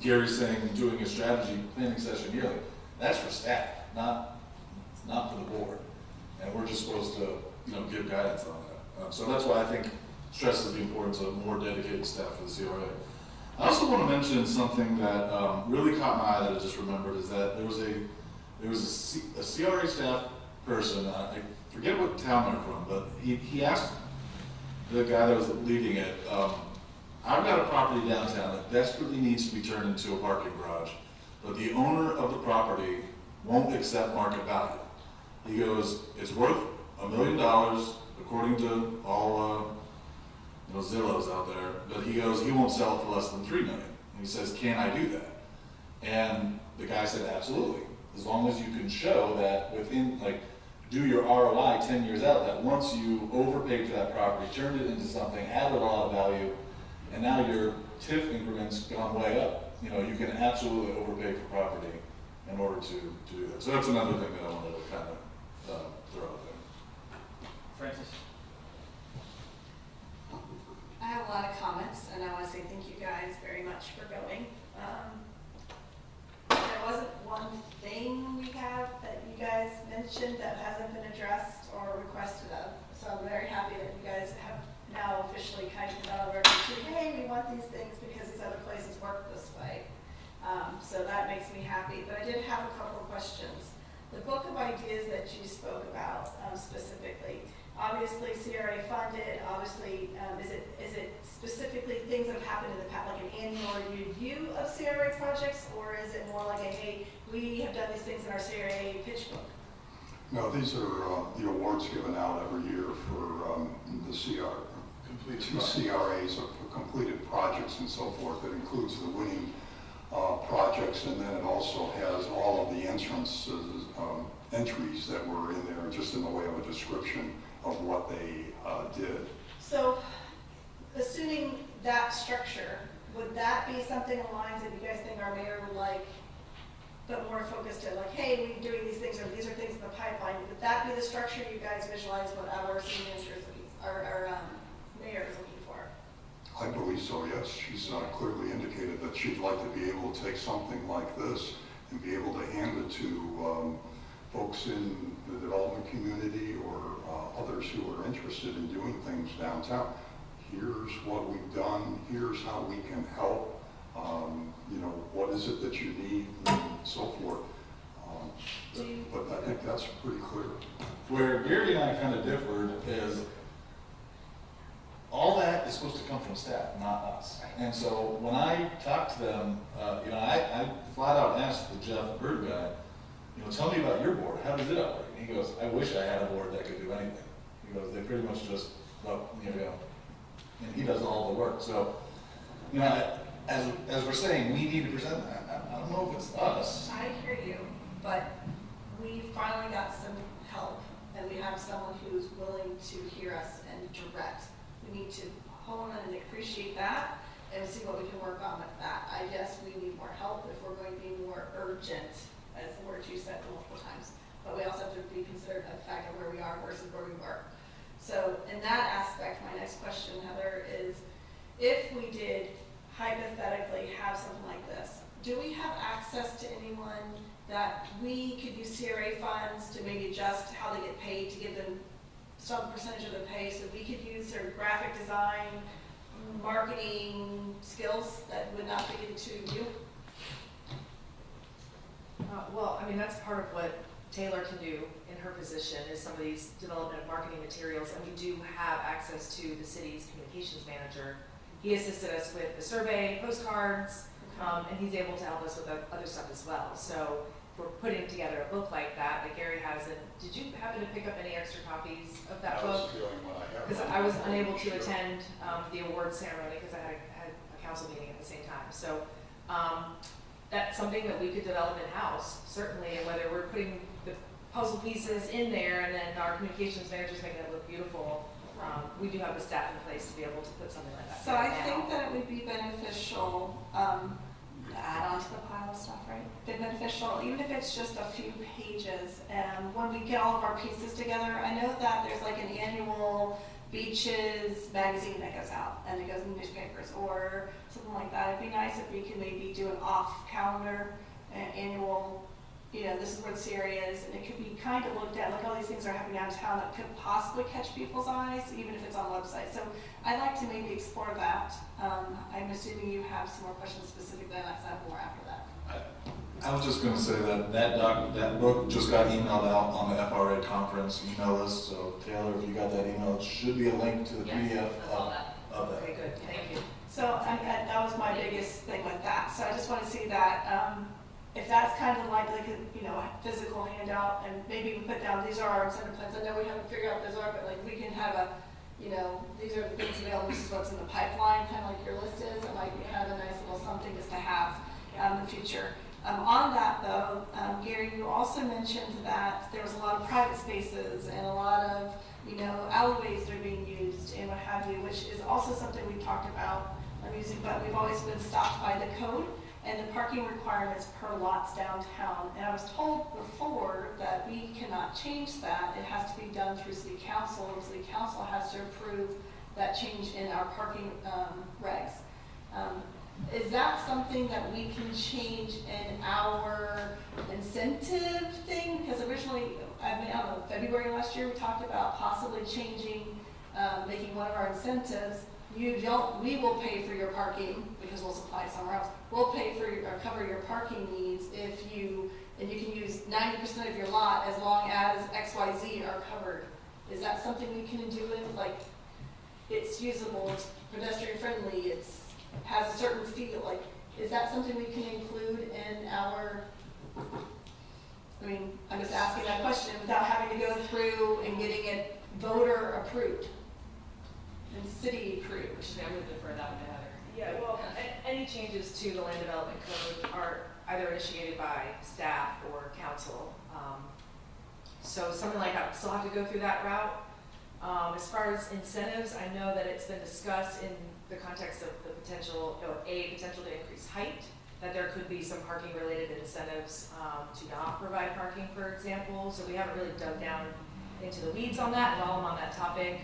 Gary's saying, doing a strategy planning session yearly, that's for staff, not for the board. And we're just supposed to, give guidance on that. So that's why I think stresses the importance of more dedicated staff for the CRA. I also want to mention something that really caught my eye that I just remembered, is that there was a CRA staff person, I forget what town they're from, but he asked the guy that was leading it, I've got a property downtown that desperately needs to be turned into a parking garage, but the owner of the property won't accept market value. He goes, it's worth $1 million according to all Zillows out there, but he goes, he won't sell it for less than $3 million. And he says, can I do that? And the guy said, absolutely. As long as you can show that within, do your ROI 10 years out, that once you overpaid for that property, turned it into something, added a lot of value, and now your TIF increments gone way up. You can absolutely overpay for property in order to do that. So that's another thing that I wanted to kind of throw out there. Francis? I have a lot of comments, and I want to say thank you guys very much for going. There wasn't one thing we have that you guys mentioned that hasn't been addressed or requested of. So I'm very happy that you guys have now officially kind of come out of our to, hey, we want these things because these other places work this way. So that makes me happy. But I did have a couple of questions. The book of ideas that you spoke about specifically, obviously CRA funded, obviously, is it specifically things that have happened in the past, like an annual review of CRA projects, or is it more like a, hey, we have done these things in our CRA pitch book? No, these are the awards given out every year for the two CRAs of completed projects and so forth. It includes the winning projects, and then it also has all of the entries that were in there, just in the way of a description of what they did. So, assuming that structure, would that be something along the lines that you guys think our mayor would like, but more focused to like, hey, we're doing these things, or these are things in the pipeline? Would that be the structure you guys visualize what our city manager is looking, our mayor is looking for? I believe so, yes. She's clearly indicated that she'd like to be able to take something like this and be able to hand it to folks in the development community or others who are interested in doing things downtown. Here's what we've done, here's how we can help, what is it that you need, and so forth. But I think that's pretty clear. Where Gary and I kind of differed is all that is supposed to come from staff, not us. And so when I talked to them, I flat out asked the Jeff Bird guy, tell me about your board. How does it operate? And he goes, I wish I had a board that could do anything. He goes, they pretty much just, and he does all the work. So, as we're saying, we need to present that. I don't know if it's us. I hear you, but we finally got some help, and we have someone who's willing to hear us and direct. We need to hone on and appreciate that and see what we can work on with that. I guess we need more help if we're going to be more urgent, as the word you said multiple times. But we also have to be considerate of the fact of where we are versus where we were. So in that aspect, my next question, Heather, is if we did hypothetically have something like this, do we have access to anyone that we could use CRA funds to maybe adjust how they get paid, to give them some percentage of the pay, so we could use their graphic design, marketing skills that would not be to you? Well, I mean, that's part of what Taylor can do in her position, is some of these development of marketing materials, and we do have access to the city's communications manager. He assisted us with the survey, postcards, and he's able to help us with other stuff as well. So if we're putting together a book like that Gary has, and did you happen to pick up any extra copies of that book? I was feeling what I have. Because I was unable to attend the award ceremony because I had a council meeting at the same time. So that's something that we could develop in-house, certainly, and whether we're putting the puzzle pieces in there and then our communications managers making it look beautiful, we do have the staff in place to be able to put something like that So together I now. think that it would be beneficial to add on to the pile of stuff, right? Be beneficial, even if it's just a few pages. And when we get all of our pieces together, I know that there's like an annual beaches magazine that goes out and it goes in newspapers or something like that. It'd be nice if we could maybe do an off-calendar annual, this is where the CRA is, and it could be kind of looked at, like all these things are happening downtown that could possibly catch people's eyes, even if it's on the website. So I'd like to maybe explore that. I'm assuming you have some more questions specifically on that, so I have more after that. I was just going to say that book just got emailed out on the FRA conference email list. So Taylor, if you got that email, it should be a link to the PDF of that. Okay, good, thank you. So that was my biggest thing with that. So I just want to see that. If that's kind of like a physical handout, and maybe we put down, these are our incentive plans. I know we haven't figured out what those are, but like we can have these are the things available, this is what's in the pipeline, kind of like your list is, and like we have a nice little something just to have in the future. On that though, Gary, you also mentioned that there was a lot of private spaces and a lot of, alleyways that are being used and what have you, which is also something we talked about using, but we've always been stopped by the code. and the parking requirements per lots downtown. And I was told before that we cannot change that. It has to be done through city council, and city council has to approve that change in our parking regs. Is that something that we can change in our incentive thing? Because originally, I don't know, February last year, we talked about possibly changing, making one of our incentives, we will pay for your parking because we'll supply it somewhere else. We'll pay for or cover your parking needs and you can use 90% of your lot as long as XYZ are covered. Is that something we can do with, like, it's usable, it's pedestrian friendly, has a certain feel, like, is that something we can include in our, I mean, I'm just asking that question without having to go through and getting it voter approved and city approved. I'm going to defer that one to Heather. Yeah, well, any changes to the land development code are either initiated by staff or council. So something like that, still have to go through that route. As far as incentives, I know that it's been discussed in the context of the potential to increase height, that there could be some parking related incentives to not provide parking, for example. So we haven't really dug down into the weeds on that. And while I'm on that topic,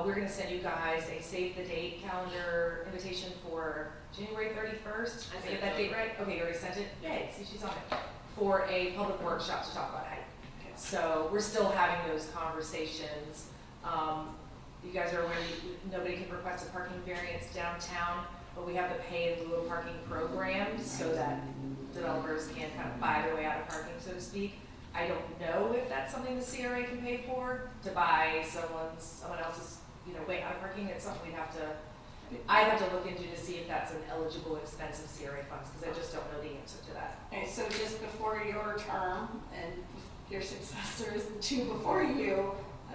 we're going to send you guys a save the date calendar invitation for January 31st. Did I get that date right? Okay, you already sent it? Yay, see, she's on it. For a public workshop to talk about height. So we're still having those conversations. You guys are aware nobody can request a parking variance downtown, but we have the pay in lieu of parking programs so that developers can kind of buy their way out of parking, so to speak. I don't know if that's something the CRA can pay for, to buy someone else's, way out of parking. It's something I'd have to look into to see if that's an eligible expense of CRA funds, because I just don't know the answer to that. Okay, so just before your term and your successors, the two before you,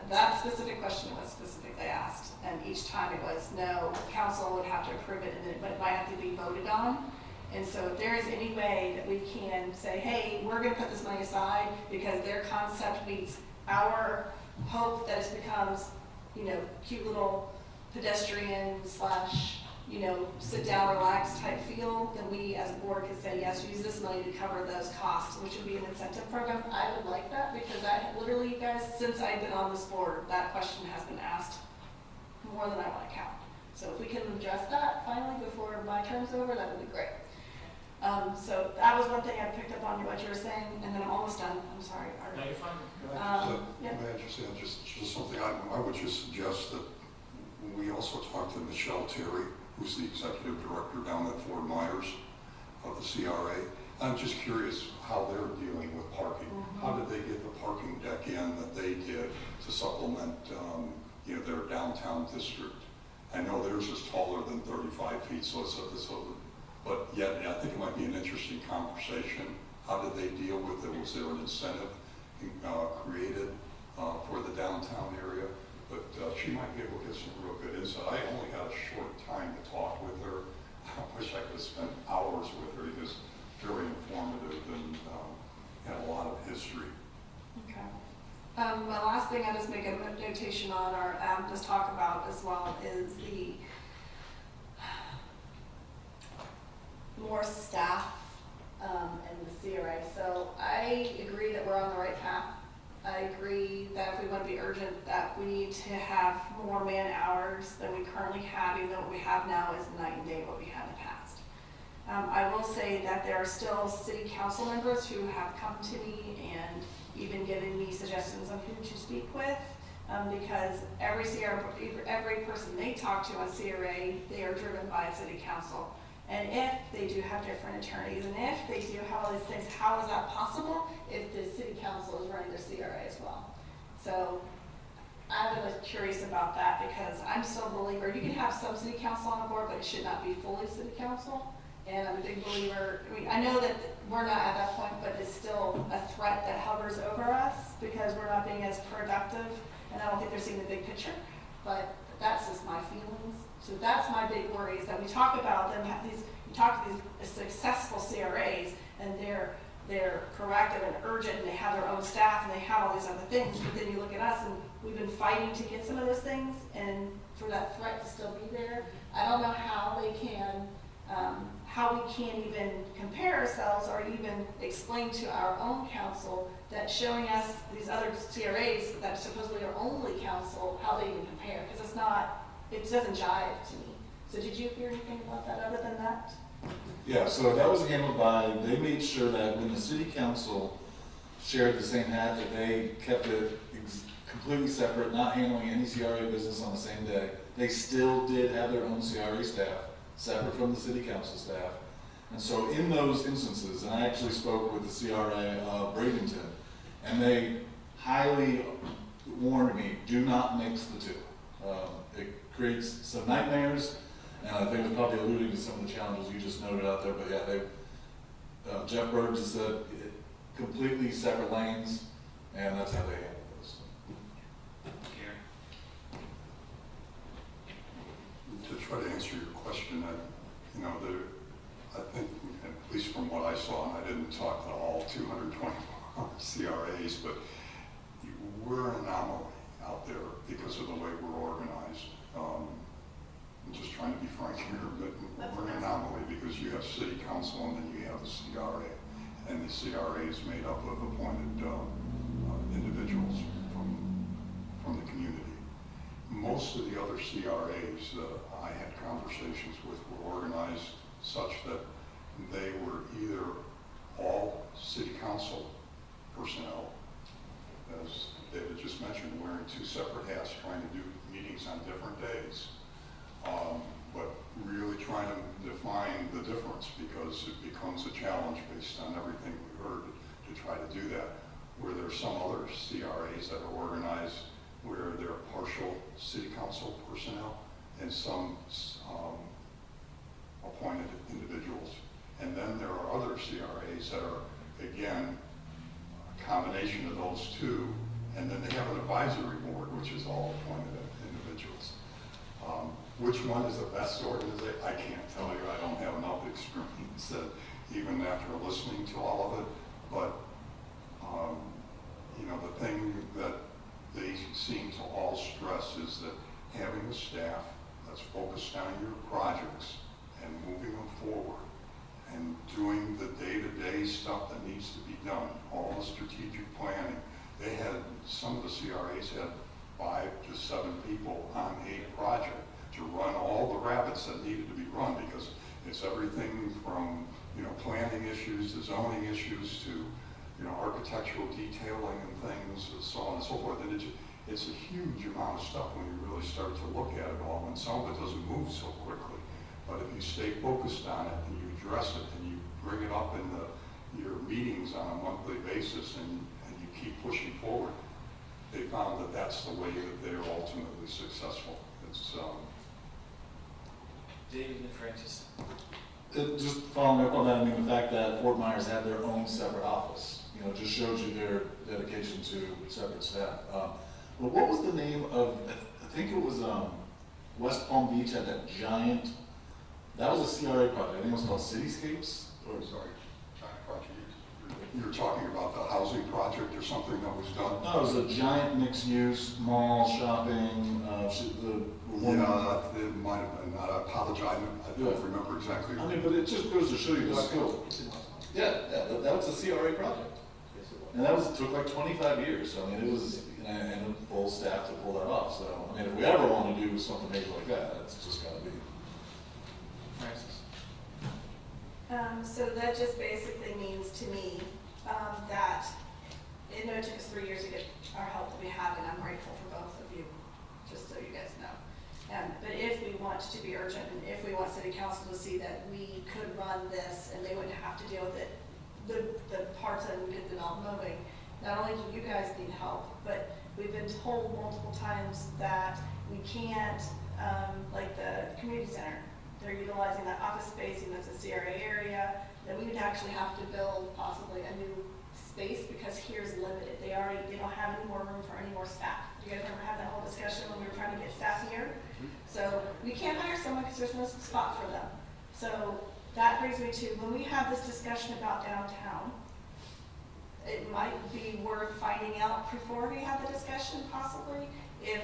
that specific question was specifically asked, and each time it was no, council would have to approve it, and but it might have to be voted on. And so if there is any way that we can say, hey, we're going to put this money aside because their concept meets our hope that it becomes, cute little pedestrian / sit down, relax type feel, then we as a board could say, yes, use this money to cover those costs, which would be an incentive program. I would like that because literally, you guys, since I've been on this board, that question has been asked more than I want to count. So if we can address that finally before my term's over, that would be great. So that was one thing I picked up on what you were saying, and then I'm almost done. I'm sorry. No, you're fine. Go ahead. Yeah. May I just add just something? I would just suggest that we also talk to Michelle Terry, who's the executive director down at Fort Myers of the CRA. I'm just curious how they're dealing with parking. How did they get the parking deck in that they did to supplement, their downtown district? I know theirs is taller than 35 feet, but yet I think it might be an interesting conversation. How did they deal with it? Was there an incentive created for the downtown area? But she might be able to get some real good insight. I only had a short time to talk with her. I wish I could have spent hours with her. It was very informative and had a lot of history. Okay. My last thing I just make a notation on or just talk about as well is the more staff and the CRA. So I agree that we're on the right path. I agree that if we want to be urgent, that we need to have more man hours than we currently have, even though what we have now is night and day what we had in the past. I will say that there are still city council members who have come to me and even given me suggestions on who to speak with, because every person they talk to on CRA, they are driven by city council. And if they do have different attorneys, and if they do have all these things, how is that possible if the city council is running their CRA as well? So I'm really curious about that because I'm still a believer, you can have some city council on the board, but it should not be fully city council. And I'm a big believer, I know that we're not at that point, but it's still a threat that hovers over us because we're not being as productive, and I don't think they're seeing the big picture, but that's just my feelings. So that's my big worry is that we talk about them, you talk to these successful CRAs, and they're proactive and urgent, and they have their own staff, and they have all these other things, but then you look at us, and we've been fighting to get some of those things, and for that threat to still be there, I don't know how they can how we can't even compare ourselves or even explain to our own council that showing us these other CRAs that supposedly are only council, how they even compare, because it's not, it doesn't jive to me. So did you hear anything about that other than that? Yeah, so that was handled by, they made sure that when the city council shared the same hat, that they kept it completely separate, not handling any CRA business on the same day. They still did have their own CRA staff, separate from the city council staff. And so in those instances, and I actually spoke with the CRA of Bradenton, and they highly warned me, do not mix the two. It creates some nightmares, and I think it's probably alluding to some of the challenges you just noted out there, but yeah, Jeff Berg just said completely separate lanes, and that's how they handle this. Gary? To try to answer your question, I think, at least from what I saw, and I didn't talk to all 224 CRAs, but we're an anomaly out there because of the way we're organized. I'm just trying to be frank here, but we're an anomaly because you have city council and then you have the CRA. And the CRA is made up of appointed individuals from the community. Most of the other CRAs that I had conversations with were organized such that they were either all city council personnel, as David just mentioned, wearing two separate hats, trying to do meetings on different days, but really trying to define the difference because it becomes a challenge based on everything we heard to try to do that. Where there's some other CRAs that are organized where they're partial city council personnel and some appointed individuals. And then there are other CRAs that are, again, a combination of those two, and then they have an advisory board, which is all appointed individuals. Which one is the best organization? I can't tell you. I don't have enough experience even after listening to all of it. But, the thing that they seem to all stress is that having a staff that's focused on your projects and moving them forward and doing the day-to-day stuff that needs to be done, all the strategic planning. They had, some of the CRAs had 5 to 7 people on a project to run all the rabbits that needed to be run because it's everything from, planning issues to zoning issues to, architectural detailing and things and so on and so forth. And it's a huge amount of stuff when you really start to look at it all, and some of it doesn't move so quickly. But if you stay focused on it and you address it and you bring it up in your meetings on a monthly basis and you keep pushing forward, they found that that's the way that they're ultimately successful. It's David and Francis? Just following up on that, the fact that Fort Myers had their own separate office, just shows you their dedication to separate staff. But what was the name of, I think it was West Palm Beach had that giant, that was a CRA project, I think it was called Cityscapes? Or, sorry, giant project. You're talking about the housing project or something that was done? No, it was a giant mixed-use mall, shopping, It might have been, I apologize, I don't remember exactly. but it just goes to show you the scope. Yeah, that was a CRA project. And that took like 25 years, so it was, and a full staff to pull that off. So, if we ever want to do something major like that, it's just gotta be. Francis? So that just basically means to me that it took us 3 years to get our help that we have, and I'm grateful for both of you, just so you guys know. But if we want to be urgent, and if we want city council to see that we could run this and they wouldn't have to deal with it, the parts that we could develop moving, not only do you guys need help, but we've been told multiple times that we can't, like the community center, they're utilizing that office space, and that's a CRA area, that we would actually have to build possibly a new space because here's limited. They don't have any more room for any more staff. Do you guys remember having that whole discussion when we were trying to get staff here? So we can't hire someone because there's no spot for them. So that brings me to, when we have this discussion about downtown, it might be worth finding out before we have the discussion possibly if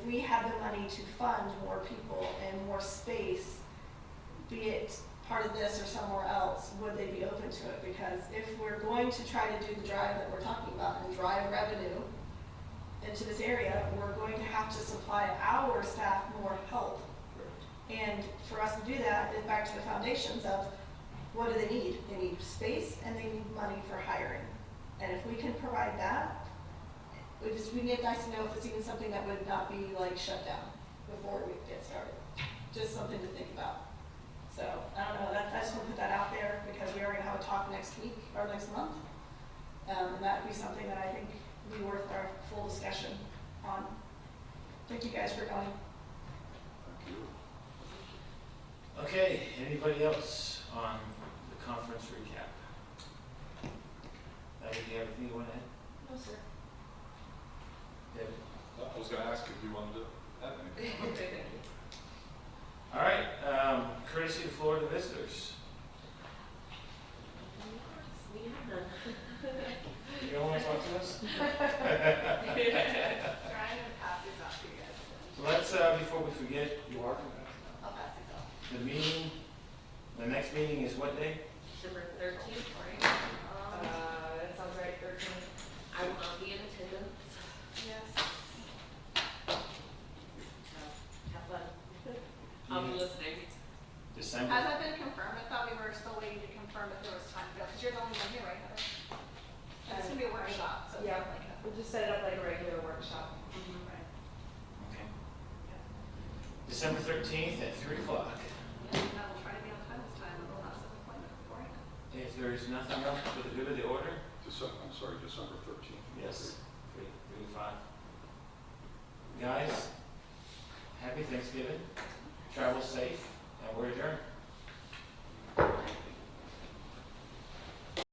we have the money to fund more people and more space be it part of this or somewhere else, would they be open to it? Because if we're going to try to do the drive that we're talking about and drive revenue into this area, we're going to have to supply our staff more help. And for us to do that, is back to the foundations of what do they need? They need space and they need money for hiring. And if we can provide that, we need nice to know if it's even something that would not be like shut down before we get started. Just something to think about. So, I don't know, I just want to put that out there because we are going to have a talk next week or next month. And that would be something that I think would be worth our full discussion on. Thank you guys for going. Okay, anybody else on the conference recap? Do you have anything you want to add? No, sir. David? I was gonna ask if you wanted to add anything. All right, courtesy of floor to visitors. You don't want to talk to us? Trying to pass these off to you guys. Let's, before we forget, You are. I'll pass these off. the meeting, the next meeting is what day? December 13th, right? That sounds right, 13. I will not be in attendance, Yes. so have fun. I'll be listening. December? Has that been confirmed? I thought we were still waiting to confirm if there was time to go, because you're the only one here, right, Heather? And it's gonna be a workshop, so it's Yeah. not like a. We'll just set it up like a regular workshop. Right. Okay. December 13th at 3 o'clock. Yeah, I will try to be on time this time, and we'll have some appointment beforehand. If there's nothing else for the good of the order? I'm sorry, December 13th. Yes. 3 to 5. Guys, happy Thanksgiving. Travel safe, and we're adjourned.